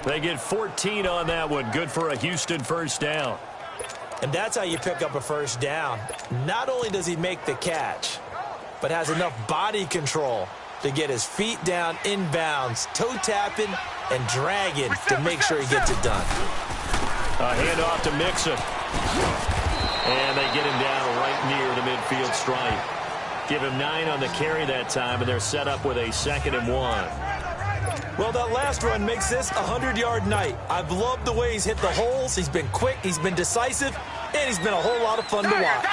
They get 14 on that one. Good for a Houston first down. And that's how you pick up a first down. Not only does he make the catch, but has enough body control to get his feet down inbounds, toe tapping and dragging to make sure he gets it done. A handoff to Mixon. And they get him down right near the midfield stripe. Give him 9 on the carry that time, and they're set up with a 2nd and 1. Well, that last run makes this a 100-yard night. I've loved the way he's hit the holes. He's been quick, he's been decisive, and he's been a whole lot of fun to watch.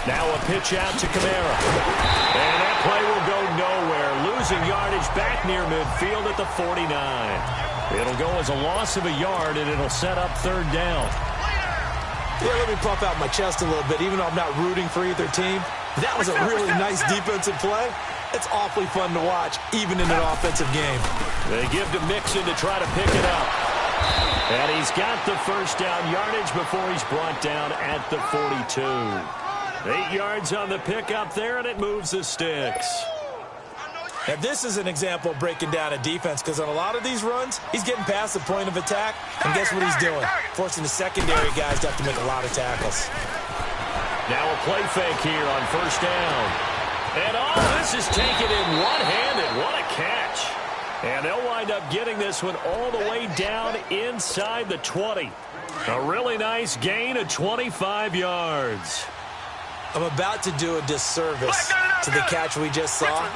Now a pitch out to Kamara. And that play will go nowhere. Losing yardage back near midfield at the 49. It'll go as a loss of a yard, and it'll set up 3rd down. Yeah, let me puff out my chest a little bit, even though I'm not rooting for either team. That was a really nice defensive play. It's awfully fun to watch, even in an offensive game. They give to Mixon to try to pick it up. And he's got the first down yardage before he's brought down at the 42. 8 yards on the pickup there, and it moves the sticks. Now, this is an example of breaking down a defense, because on a lot of these runs, he's getting past the point of attack, and guess what he's doing? Forcing the secondary guys to have to make a lot of tackles. Now a play fake here on first down. And all this is taken in one-handed. What a catch. And they'll wind up getting this one all the way down inside the 20. A really nice gain of 25 yards. I'm about to do a disservice to the catch we just saw.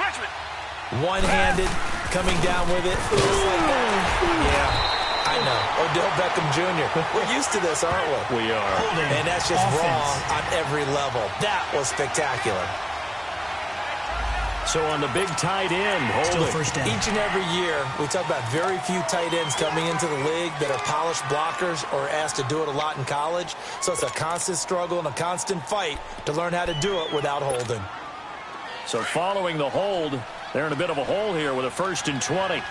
One-handed, coming down with it. Just like that. Yeah, I know. Odell Beckham Jr. We're used to this, aren't we? We are. And that's just wrong on every level. That was spectacular. So on the big tight end, Still holding. first down. Each and every year, we talk about very few tight ends coming into the league that are polished blockers or asked to do it a lot in college. So it's a constant struggle and a constant fight to learn how to do it without holding. So following the hold, they're in a bit of a hole here with a 1st and 20.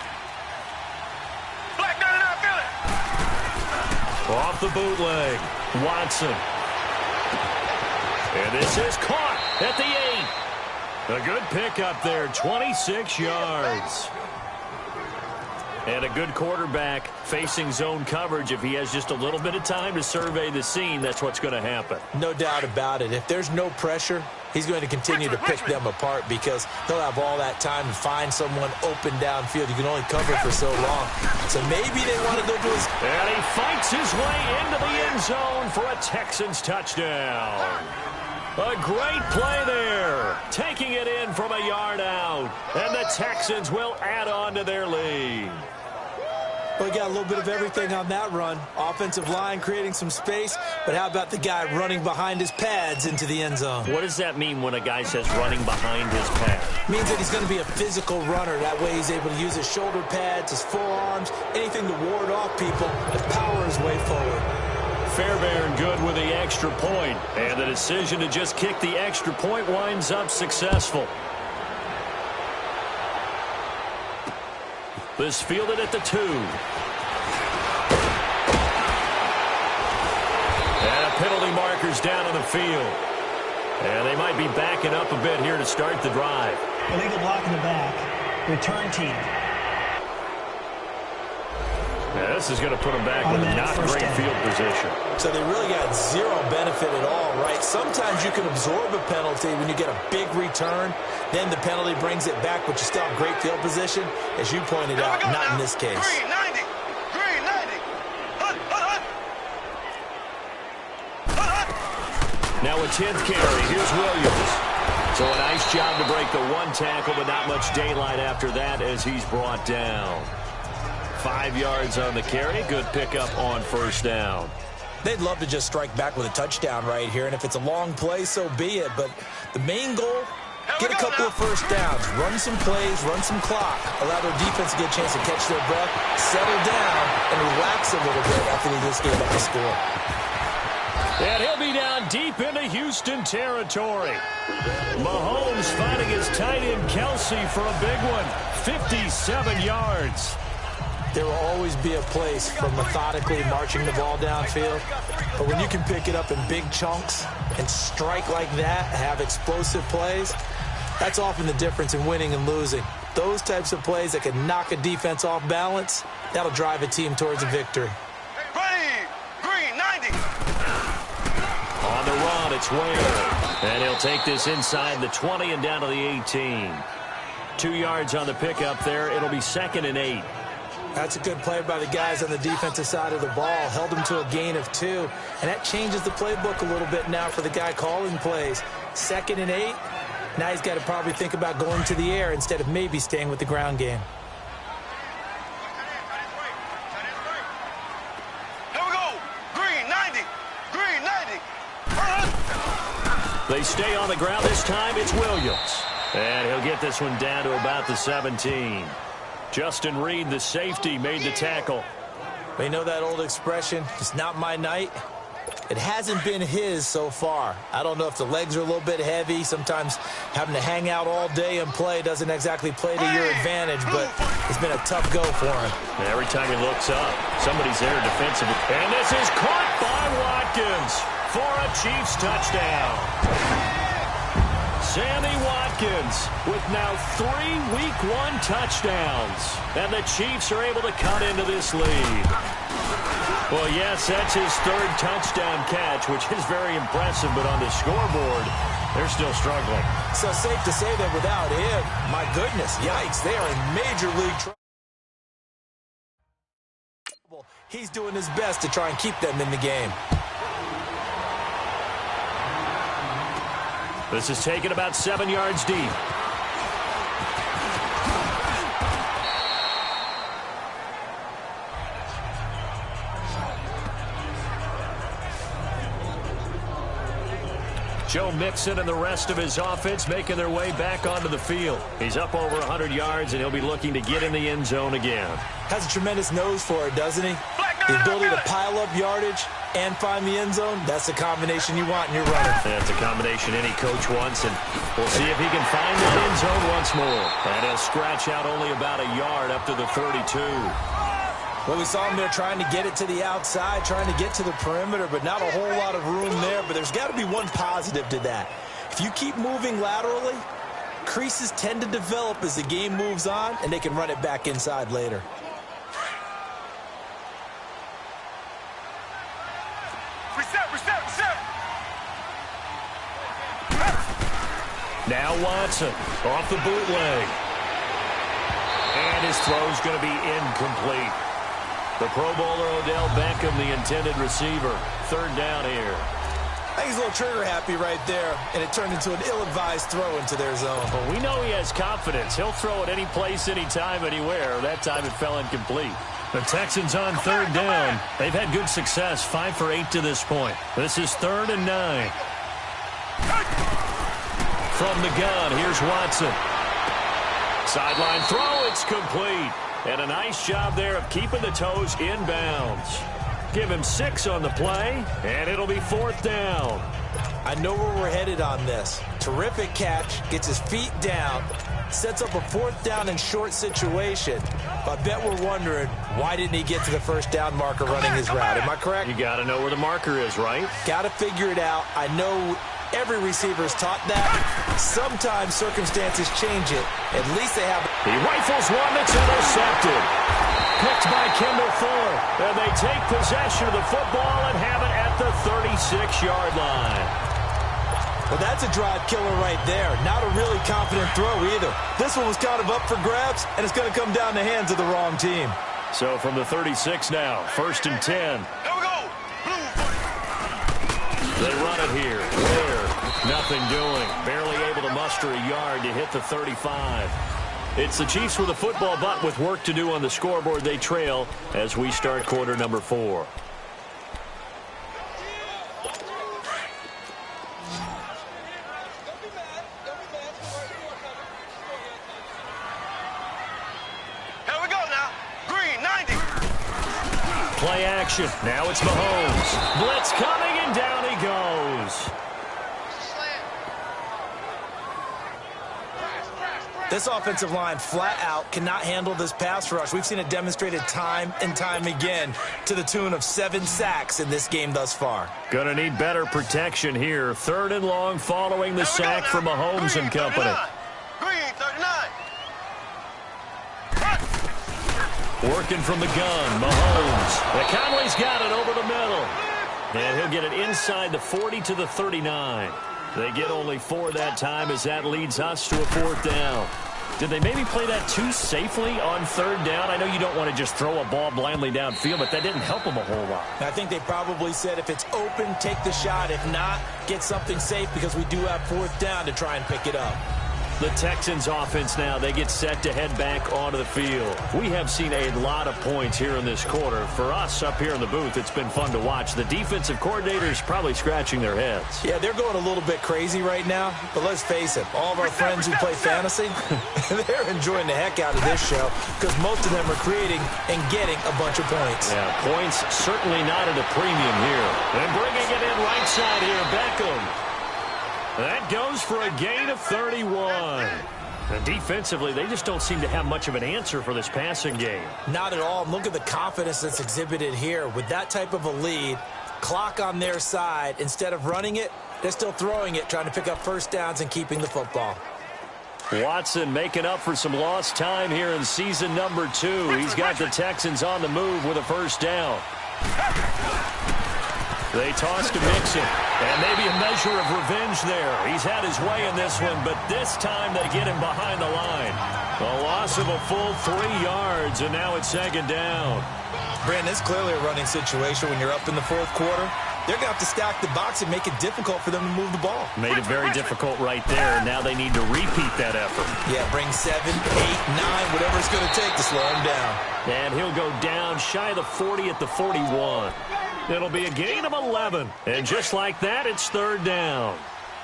Off the bootleg. Watson. And this is caught at the 8. A good pickup there, 26 yards. And a good quarterback facing zone coverage. If he has just a little bit of time to survey the scene, that's what's going to happen. No doubt about it. If there's no pressure, he's going to continue to pick them apart because he'll have all that time to find someone open downfield. You can only cover for so long. So maybe they want to go to his... And he fights his way into the end zone for a Texans touchdown. A great play there. Taking it in from a yard out. And the Texans will add on to their lead. Well, we got a little bit of everything on that run. Offensive line creating some space, but how about the guy running behind his pads into the end zone? What does that mean when a guy says running behind his pad? Means that he's going to be a physical runner. That way he's able to use his shoulder pads, his forearms, anything to ward off people and power his way forward. Fairbairn good with the extra point, and the decision to just kick the extra point winds up successful. This fielded at the 2. And a penalty marker's down on the field. And they might be backing up a bit here to start the drive. Illegal block in the back. Return team. Yeah, this is going to put them back in a not great field position. So they really got zero benefit at all, right? Sometimes you can absorb a penalty when you get a big return. Then the penalty brings it back, but you still have great field position. As you pointed out, not in this case. Green 90. Green 90. Hut, hut, hut. Hut, hut. Now a 10th carry. Here's Williams. So a nice job to break the 1 tackle, but not much daylight after that as he's brought down. 5 yards on the carry. Good pickup on first down. They'd love to just strike back with a touchdown right here, and if it's a long play, so be it. But the main goal, get a couple of first downs, run some plays, run some clock, allow their defense to get a chance to catch their breath, settle down, and relax a little bit after they just gave up the score. And he'll be down deep into Houston territory. Mahomes finding his tight end Kelsey for a big one, 57 yards. There will always be a place for methodically marching the ball downfield. But when you can pick it up in big chunks and strike like that, have explosive plays, that's often the difference in winning and losing. Those types of plays that can knock a defense off balance, that'll drive a team towards a victory. Ready. Green 90. On the run, it's Ware. And he'll take this inside the 20 and down to the 18. 2 yards on the pickup there. It'll be 2nd and 8. That's a good play by the guys on the defensive side of the ball. Held them to a gain of 2. And that changes the playbook a little bit now for the guy calling plays. 2nd and 8. Now he's got to probably think about going to the air instead of maybe staying with the ground game. Here we go. Green 90. Green 90. They stay on the ground this time. It's Williams. And he'll get this one down to about the 17. Justin Reed, the safety, made the tackle. We know that old expression, it's not my night. It hasn't been his so far. I don't know if the legs are a little bit heavy. Sometimes having to hang out all day and play doesn't exactly play to your advantage, but it's been a tough go for him. Every time he looks up, somebody's there defensively. And this is caught by Watkins for a Chiefs touchdown. Sammy Watkins with now 3 Week 1 touchdowns. And the Chiefs are able to cut into this lead. Well, yes, that's his 3rd touchdown catch, which is very impressive. But on the scoreboard, they're still struggling. So safe to say that without him, my goodness, yikes, they are in major league trouble. He's doing his best to try and keep them in the game. This is taken about 7 yards deep. Joe Mixon and the rest of his offense making their way back onto the field. He's up over 100 yards, and he'll be looking to get in the end zone again. Has a tremendous nose for it, doesn't he? The ability to pile up yardage and find the end zone, that's the combination you want in your runner. That's a combination any coach wants, and we'll see if he can find the end zone once more. And he'll scratch out only about a yard up to the 32. Well, we saw him there trying to get it to the outside, trying to get to the perimeter, but not a whole lot of room there. But there's got to be one positive to that. If you keep moving laterally, creases tend to develop as the game moves on, and they can run it back inside later. Reset. Now Watson off the bootleg. And his throw's going to be incomplete. The Pro Bowler Odell Beckham, the intended receiver. Third down here. I think he's a little trigger happy right there, and it turned into an ill-advised throw into their zone. Well, we know he has confidence. He'll throw it any place, anytime, anywhere. That time it fell incomplete. The Texans on third down. They've had good success, 5 for 8 to this point. This is 3rd and 9. From the gun, here's Watson. Sideline throw, it's complete. And a nice job there of keeping the toes inbounds. Give him 6 on the play, and it'll be 4th down. I know where we're headed on this. Terrific catch, gets his feet down, sets up a 4th down and short situation. But I bet we're wondering, why didn't he get to the first down marker running his route? Am I correct? You got to know where the marker is, right? Got to figure it out. I know every receiver is taught that. Sometimes circumstances change it. At least they have. He rifles one that's intercepted. Picked by Kendall Fuller. And they take possession of the football and have it at the 36-yard line. Well, that's a drive killer right there. Not a really confident throw either. This one was kind of up for grabs, and it's going to come down the hands of the wrong team. So from the 36 now, 1st and 10. Here we go. They run it here. Where? Nothing doing. Barely able to muster a yard to hit the 35. It's the Chiefs with a football, but with work to do on the scoreboard. They trail as we start quarter number 4. Here we go now. Green, 90. Play action. Now it's Mahomes. Blitz coming, and down he goes. This offensive line flat out cannot handle this pass rush. We've seen it demonstrated time and time again to the tune of 7 sacks in this game thus far. Gonna need better protection here. 3rd and long following the sack from Mahomes and company. Green, 39. Working from the gun, Mahomes. Conley's got it over the middle. And he'll get it inside the 40 to the 39. They get only 4 that time as that leads us to a 4th down. Did they maybe play that too safely on 3rd down? I know you don't want to just throw a ball blindly downfield, but that didn't help them a whole lot. I think they probably said if it's open, take the shot. If not, get something safe because we do have 4th down to try and pick it up. The Texans offense now, they get set to head back onto the field. We have seen a lot of points here in this quarter. For us up here in the booth, it's been fun to watch. The defensive coordinators probably scratching their heads. Yeah, they're going a little bit crazy right now, but let's face it, all of our friends who play fantasy, they're enjoying the heck out of this show because most of them are creating and getting a bunch of points. Yeah, points certainly not at a premium here. And bringing it in right side here, Beckham. That goes for a gain of 31. And defensively, they just don't seem to have much of an answer for this passing game. Not at all. Look at the confidence that's exhibited here. With that type of a lead, clock on their side, instead of running it, they're still throwing it, trying to pick up 1st downs and keeping the football. Watson making up for some lost time here in season number 2. He's got the Texans on the move with a 1st down. They toss to Mixon, and maybe a measure of revenge there. He's had his way in this one, but this time they get him behind the line. A loss of a full 3 yards, and now it's 2nd down. Brandon, it's clearly a running situation when you're up in the 4th quarter. They're going to have to stack the box and make it difficult for them to move the ball. Made it very difficult right there, and now they need to repeat that effort. Yeah, bring 7, 8, 9, whatever it's going to take to slow him down. And he'll go down shy of the 40 at the 41. It'll be a gain of 11. And just like that, it's 3rd down.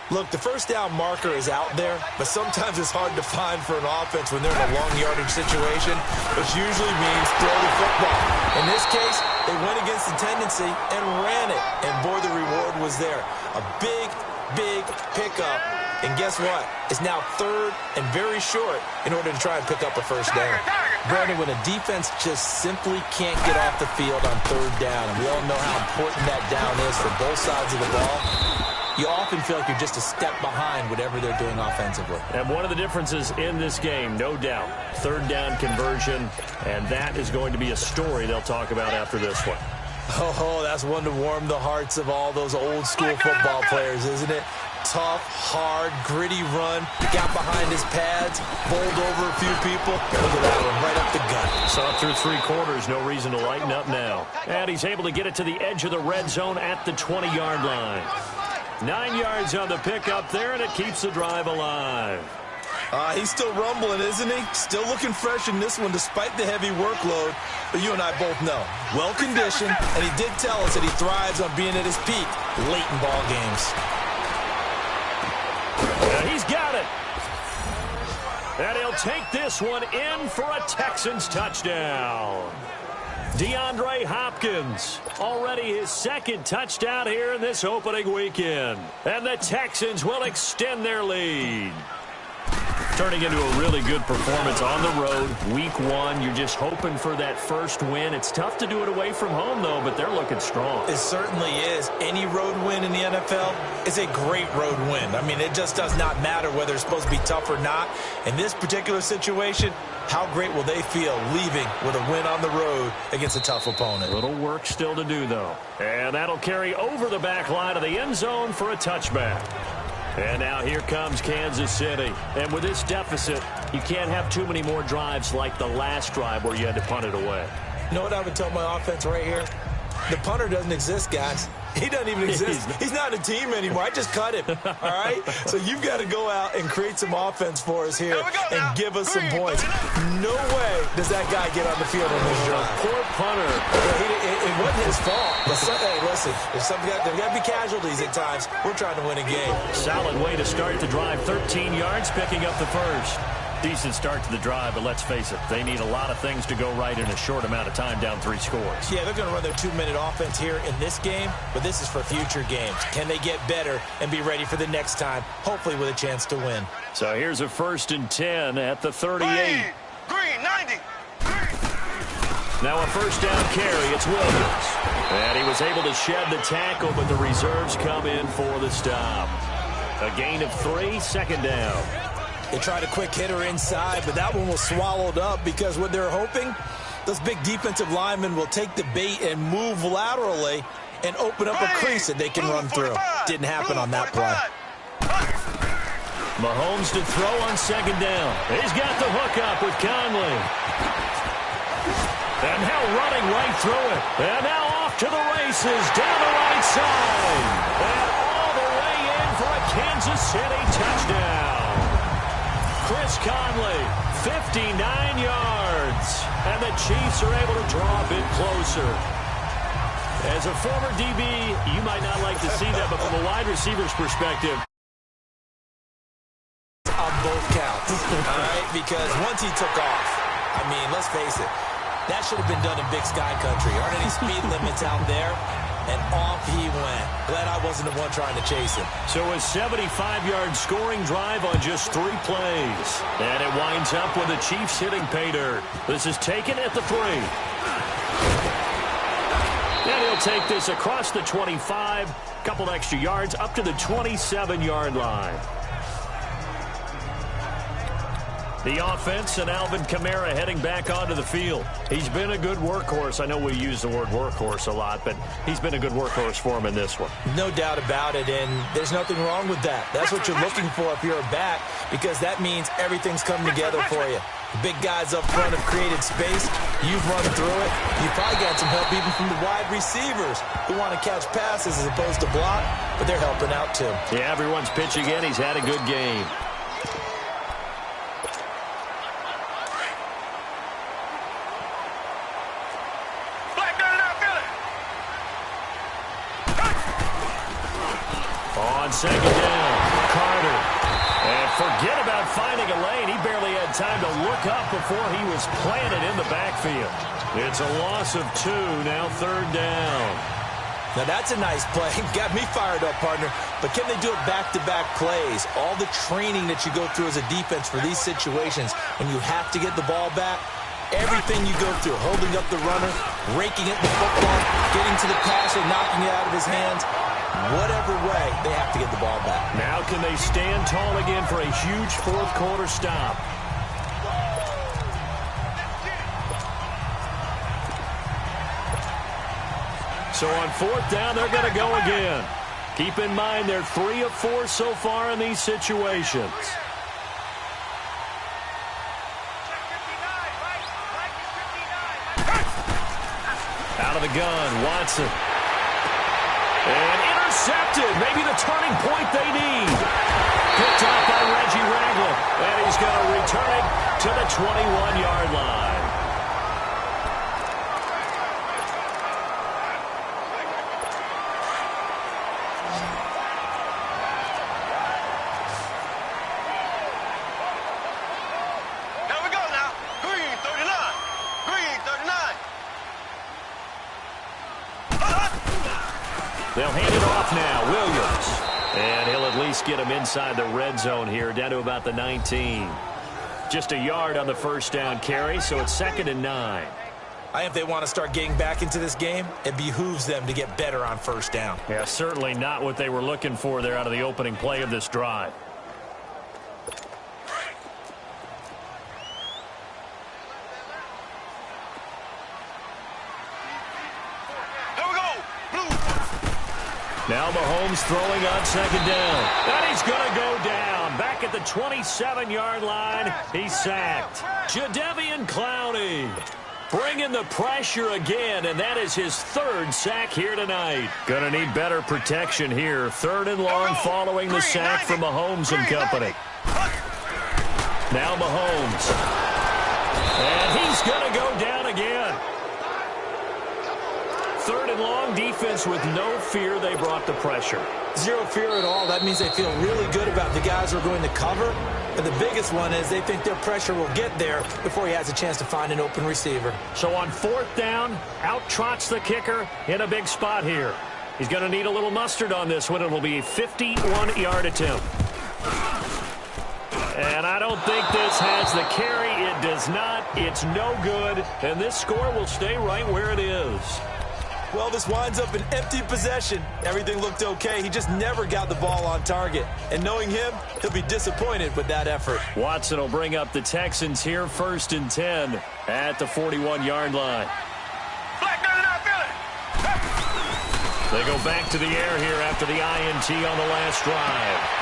Look, the 1st down marker is out there, but sometimes it's hard to find for an offense when they're in a long yardage situation, which usually means throw the football. In this case, they went against the tendency and ran it. And boy, the reward was there. A big, big pickup. And guess what? It's now 3rd and very short in order to try and pick up a 1st down. Brandon, when a defense just simply can't get off the field on third down, and we all know how important that down is for both sides of the ball, you often feel like you're just a step behind whatever they're doing offensively. And one of the differences in this game, no doubt, third down conversion, and that is going to be a story they'll talk about after this one. Oh, that's one to warm the hearts of all those old-school football players, isn't it? Tough, hard, gritty run. Got behind his pads, bowled over a few people. Look at that one, right up the gut. Saw it through 3 quarters, no reason to lighten up now. And he's able to get it to the edge of the red zone at the 20-yard line. 9 yards on the pickup there, and it keeps the drive alive. He's still rumbling, isn't he? Still looking fresh in this one despite the heavy workload. But you and I both know, well-conditioned, and he did tell us that he thrives on being at his peak late in ball games. And he's got it. And he'll take this one in for a Texans touchdown. DeAndre Hopkins, already his 2nd touchdown here in this opening weekend. And the Texans will extend their lead. Turning into a really good performance on the road. Week 1, you're just hoping for that first win. It's tough to do it away from home, though, but they're looking strong. It certainly is. Any road win in the NFL is a great road win. I mean, it just does not matter whether it's supposed to be tough or not. In this particular situation, how great will they feel leaving with a win on the road against a tough opponent? A little work still to do, though. And that'll carry over the back line of the end zone for a touchback. And now here comes Kansas City. And with this deficit, you can't have too many more drives like the last drive where you had to punt it away. You know what I would tell my offense right here? The punter doesn't exist, guys. He doesn't even exist. He's not a team anymore. I just cut him, all right? So you've got to go out and create some offense for us here and give us some points. No way does that guy get on the field on this drive. Poor punter. It wasn't his fault. But hey, listen, there's got to be casualties at times. We're trying to win a game. Solid way to start the drive. 13 yards, picking up the first. Decent start to the drive, but let's face it, they need a lot of things to go right in a short amount of time, down 3 scores. Yeah, they're going to run their 2-minute offense here in this game, but this is for future games. Can they get better and be ready for the next time, hopefully with a chance to win? So here's a 1st and 10 at the 38. Green, 90. Now a 1st down carry, it's Williams. And he was able to shed the tackle, but the reserves come in for the stop. A gain of 3, 2nd down. They tried a quick hitter inside, but that one was swallowed up because what they're hoping, those big defensive linemen will take the bait and move laterally and open up a crease that they can run through. Didn't happen on that play. Mahomes to throw on 2nd down. He's got the hook up with Conley. And now running right through it. And now off to the races down the right side. And all the way in for a Kansas City touchdown. Chris Conley, 59 yards. And the Chiefs are able to draw a bit closer. As a former DB, you might not like to see that, but from a wide receiver's perspective. On both counts, all right? Because once he took off, I mean, let's face it, that should have been done in Big Sky Country. Aren't any speed limits out there? And off he went. Glad I wasn't the one trying to chase him. So a 75-yard scoring drive on just 3 plays. And it winds up with the Chiefs hitting pay dirt. This is taken at the 3. And he'll take this across the 25. Couple extra yards up to the 27-yard line. The offense and Alvin Kamara heading back onto the field. He's been a good workhorse. I know we use the word workhorse a lot, but he's been a good workhorse for him in this one. No doubt about it, and there's nothing wrong with that. That's what you're looking for if you're a back, because that means everything's coming together for you. The big guys up front have created space. You've run through it. You've probably got some help even from the wide receivers who want to catch passes as opposed to block, but they're helping out too. Yeah, everyone's pitching in. He's had a good game. On 2nd down, Carter. And forget about finding a lane. He barely had time to look up before he was planted in the backfield. It's a loss of 2, now 3rd down. Now that's a nice play. Got me fired up, partner. But can they do it back-to-back plays? All the training that you go through as a defense for these situations, when you have to get the ball back, Everything you go through, holding up the runner, raking it in the football, getting to the passer, knocking it out of his hands. Whatever way, they have to get the ball back. Now can they stand tall again for a huge fourth quarter stop? So on fourth down, they're going to go again. Keep in mind, they're 3 of 4 so far in these situations. Out of the gun, Watson. And intercepted. Maybe the turning point they need. Picked off by Reggie Ragland. And he's going to return it to the 21-yard line. Here we go now. Green 39. Green 39. They'll hand it off now. Williams. And he'll at least get him inside the red zone here, down to about the 19. Just a yard on the first down carry, so it's 2nd and 9. I think if they want to start getting back into this game, it behooves them to get better on first down. Yeah, certainly not what they were looking for there out of the opening play of this drive. Now Mahomes throwing on 2nd down. And he's going to go down. Back at the 27-yard line, he's sacked. Jadeveon Clowney bringing the pressure again, and that is his 3rd sack here tonight. Going to need better protection here. 3rd and long following the sack from Mahomes and company. Now Mahomes. And he's going to go down again. 3rd and long, defense with no fear. They brought the pressure. Zero fear at all. That means they feel really good about the guys who are going to cover. And the biggest one is they think their pressure will get there before he has a chance to find an open receiver. So on 4th down, out trots the kicker in a big spot here. He's going to need a little mustard on this one. It'll be a 51-yard attempt. And I don't think this has the carry. It does not. It's no good. And this score will stay right where it is. Well, this winds up an empty possession. Everything looked okay. He just never got the ball on target. And knowing him, he'll be disappointed with that effort. Watson will bring up the Texans here, 1st and 10 at the 41-yard line. They go back to the air here after the INT on the last drive.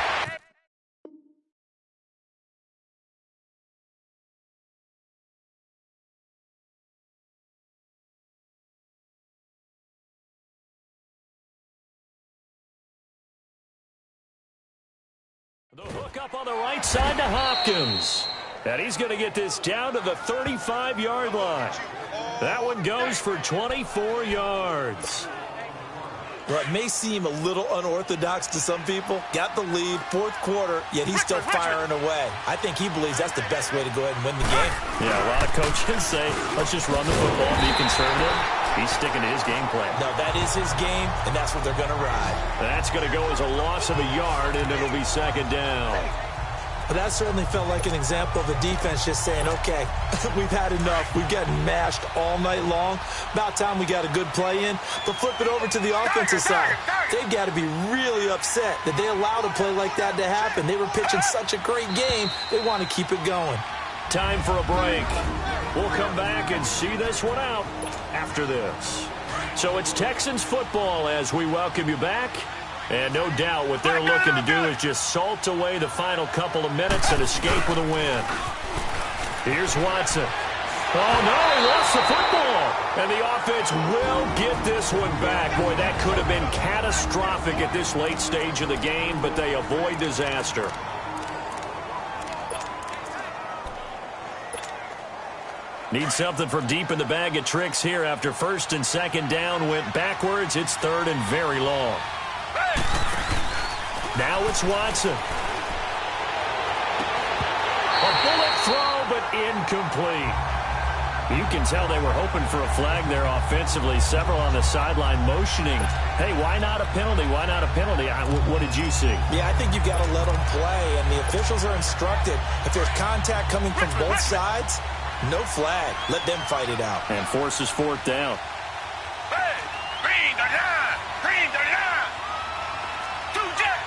The hook up on the right side to Hopkins. And he's going to get this down to the 35-yard line. That one goes for 24 yards. Well, it may seem a little unorthodox to some people. Got the lead, 4th quarter, yet he's still firing away. I think he believes that's the best way to go ahead and win the game. Yeah, a lot of coaches say, let's just run the football, be conservative. He's sticking to his game plan. No, that is his game, and that's what they're going to ride. That's going to go as a loss of a yard, and it'll be 2nd down. But that certainly felt like an example of the defense just saying, okay, we've had enough. We've gotten mashed all night long. About time we got a good play in. But flip it over to the offensive side. They've got to be really upset that they allowed a play like that to happen. They were pitching such a great game. They want to keep it going. Time for a break. We'll come back and see this one out after this. So it's Texans football as we welcome you back. And no doubt what they're looking to do is just salt away the final couple of minutes and escape with a win. Here's Watson. Oh, no, he lost the football. And the offense will get this one back. Boy, that could have been catastrophic at this late stage of the game, but they avoid disaster. Need something from deep in the bag of tricks here after 1st and 2nd down went backwards. It's 3rd and very long. Now it's Watson. A bullet throw, but incomplete. You can tell they were hoping for a flag there offensively. Several on the sideline motioning. Hey, why not a penalty? Why not a penalty? What did you see? Yeah, I think you've got to let them play, and the officials are instructed. If there's contact coming from both sides, No flag. Let them fight it out. And forces fourth down. Hey, green the line. Green the line. Two jet.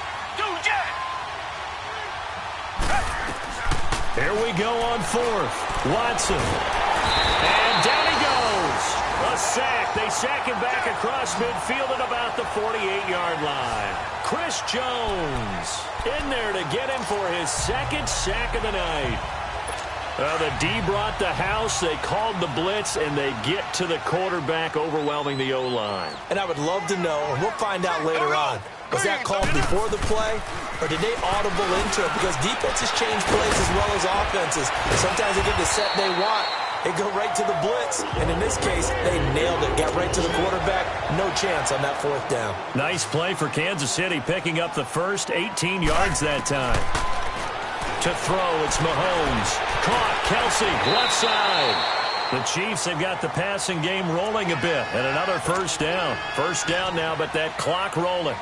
Here we go on fourth. Watson. And down he goes. A sack. They sack him back across midfield at about the 48-yard line. Chris Jones in there to get him for his second sack of the night. The D brought the house. They called the blitz, and they get to the quarterback, overwhelming the O-line. And I would love to know, and we'll find out later on, was that called before the play, or did they audible into it? Because defenses change plays as well as offenses. Sometimes they get the set they want. They go right to the blitz, and in this case, they nailed it. Got right to the quarterback. No chance on that fourth down. Nice play for Kansas City, picking up the first 18 yards that time. To throw, it's Mahomes. Caught, Kelsey, left side. The Chiefs have got the passing game rolling a bit, and another first down. First down now, but that clock rolling.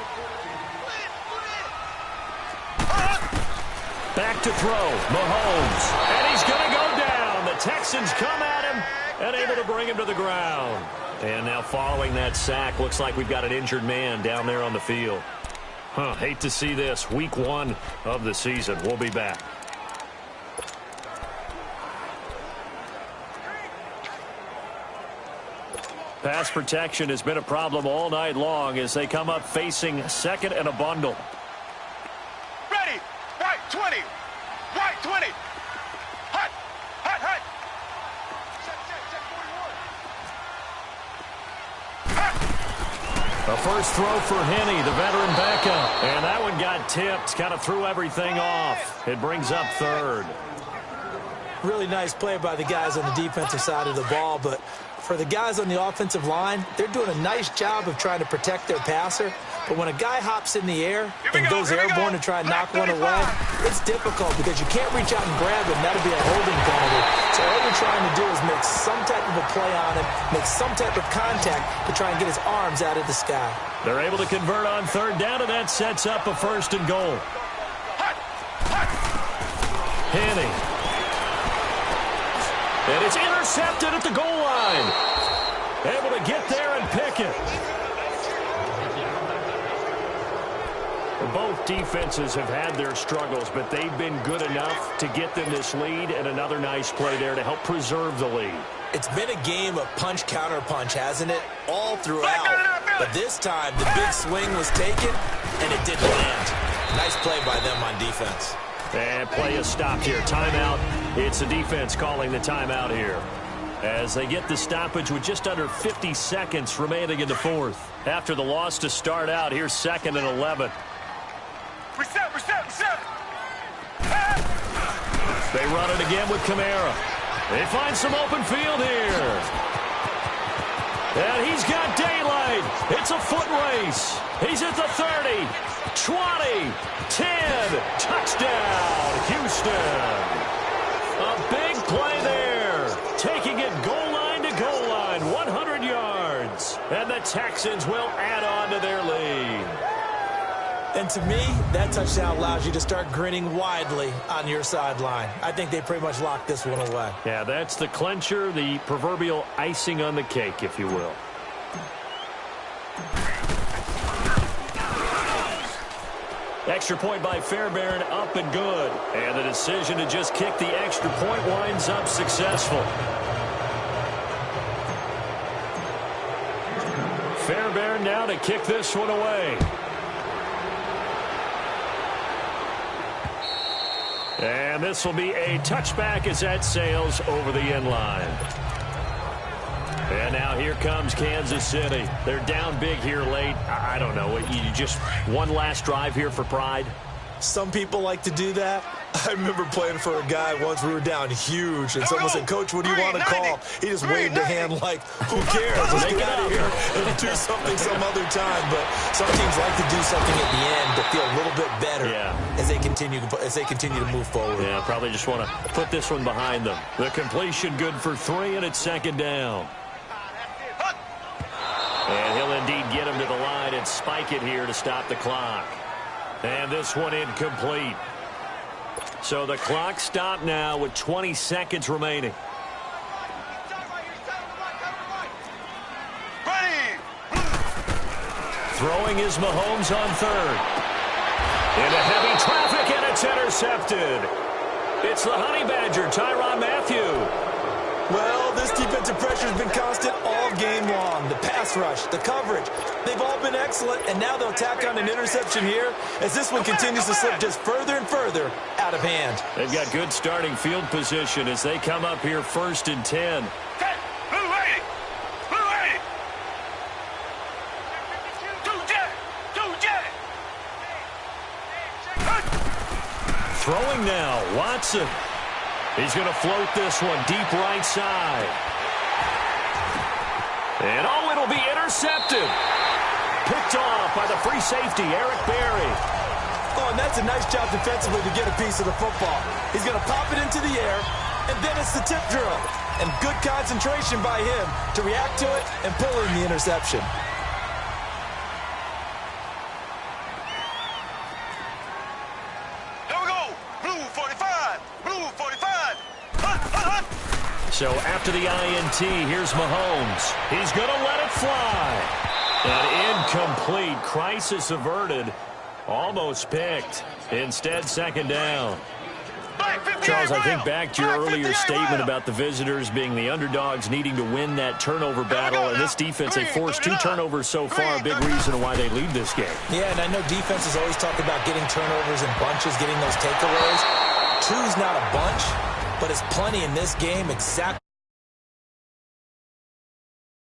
Back to throw, Mahomes, and he's going to go down. The Texans come at him and able to bring him to the ground. And now following that sack, looks like we've got an injured man down there on the field. Hate to see this. Week 1 of the season. We'll be back. Pass protection has been a problem all night long as they come up facing second and a bundle. Ready. White 20. White 20. Hot. Hot, hot. The first throw for Henney, the veteran backup. And that one got tipped. Kind of threw everything off. It brings up third. Really nice play by the guys on the defensive side of the ball, but for the guys on the offensive line, they're doing a nice job of trying to protect their passer. But when a guy hops in the air and goes airborne to try and knock one away, it's difficult because you can't reach out and grab him. That'll be a holding penalty. So all you're trying to do is make some type of a play on him, make some type of contact to try and get his arms out of the sky. They're able to convert on third down, and that sets up a first and goal. Henney. And it's intercepted at the goal line. Able to get there and pick it. Both defenses have had their struggles, but they've been good enough to get them this lead, and another nice play there to help preserve the lead. It's been a game of punch-counter-punch, hasn't it? All throughout. But this time, the big swing was taken, and it didn't land. Nice play by them on defense. And play is stopped here. Timeout. It's the defense calling the timeout here as they get the stoppage with just under 50 seconds remaining in the fourth. After the loss to start out, here's 2nd and 11. Reset. They run it again with Kamara. They find some open field here. And he's got daylight. It's a foot race. He's at the 30, 20, 10. Touchdown, Houston. A big play there. Taking it goal line to goal line, 100 yards. And the Texans will add on to their lead. And to me, that touchdown allows you to start grinning widely on your sideline. I think they pretty much locked this one away. Yeah, that's the clincher, the proverbial icing on the cake, if you will. Extra point by Fairbairn, up and good. And the decision to just kick the extra point winds up successful. Fairbairn now to kick this one away. And this will be a touchback as that sails over the end line. And now here comes Kansas City. They're down big here late. I don't know. You just one last drive here for pride? Some people like to do that. I remember playing for a guy once. We were down huge, and someone said, "Coach, what do you want to call?" He just waved a hand like, "Who cares? Let's get out of here and do something some other time." But some teams like to do something at the end to feel a little bit better as they continue to move forward. Yeah, probably just want to put this one behind them. The completion good for 3, and it's 2nd down. And he'll indeed get him to the line and spike it here to stop the clock. And this one incomplete. So the clock stopped now with 20 seconds remaining. Throwing is Mahomes on third. Into heavy traffic, and it's intercepted. It's the Honey Badger, Tyrann Mathieu. Well, this defensive pressure has been constant all game long. The pass rush, the coverage, they've all been excellent, and now they'll tack on an interception here as this one continues to slip just further and further out of hand. They've got good starting field position as they come up here 1st and 10. Throwing now, Watson. He's going to float this one deep right side. And oh, it'll be intercepted. Picked off by the free safety, Eric Berry. Oh, and that's a nice job defensively to get a piece of the football. He's going to pop it into the air, and then it's the tip drill. And good concentration by him to react to it and pull in the interception. So after the INT, here's Mahomes. He's going to let it fly. And incomplete. Crisis averted. Almost picked. Instead, 2nd down. Charles, I think back to your earlier statement about the visitors being the underdogs, needing to win that turnover battle. And this defense, they forced 2 turnovers so far, a big reason why they lead this game. Yeah, and I know defenses always talk about getting turnovers in bunches, getting those takeaways. 2's not a bunch, but it's plenty in this game. Exactly.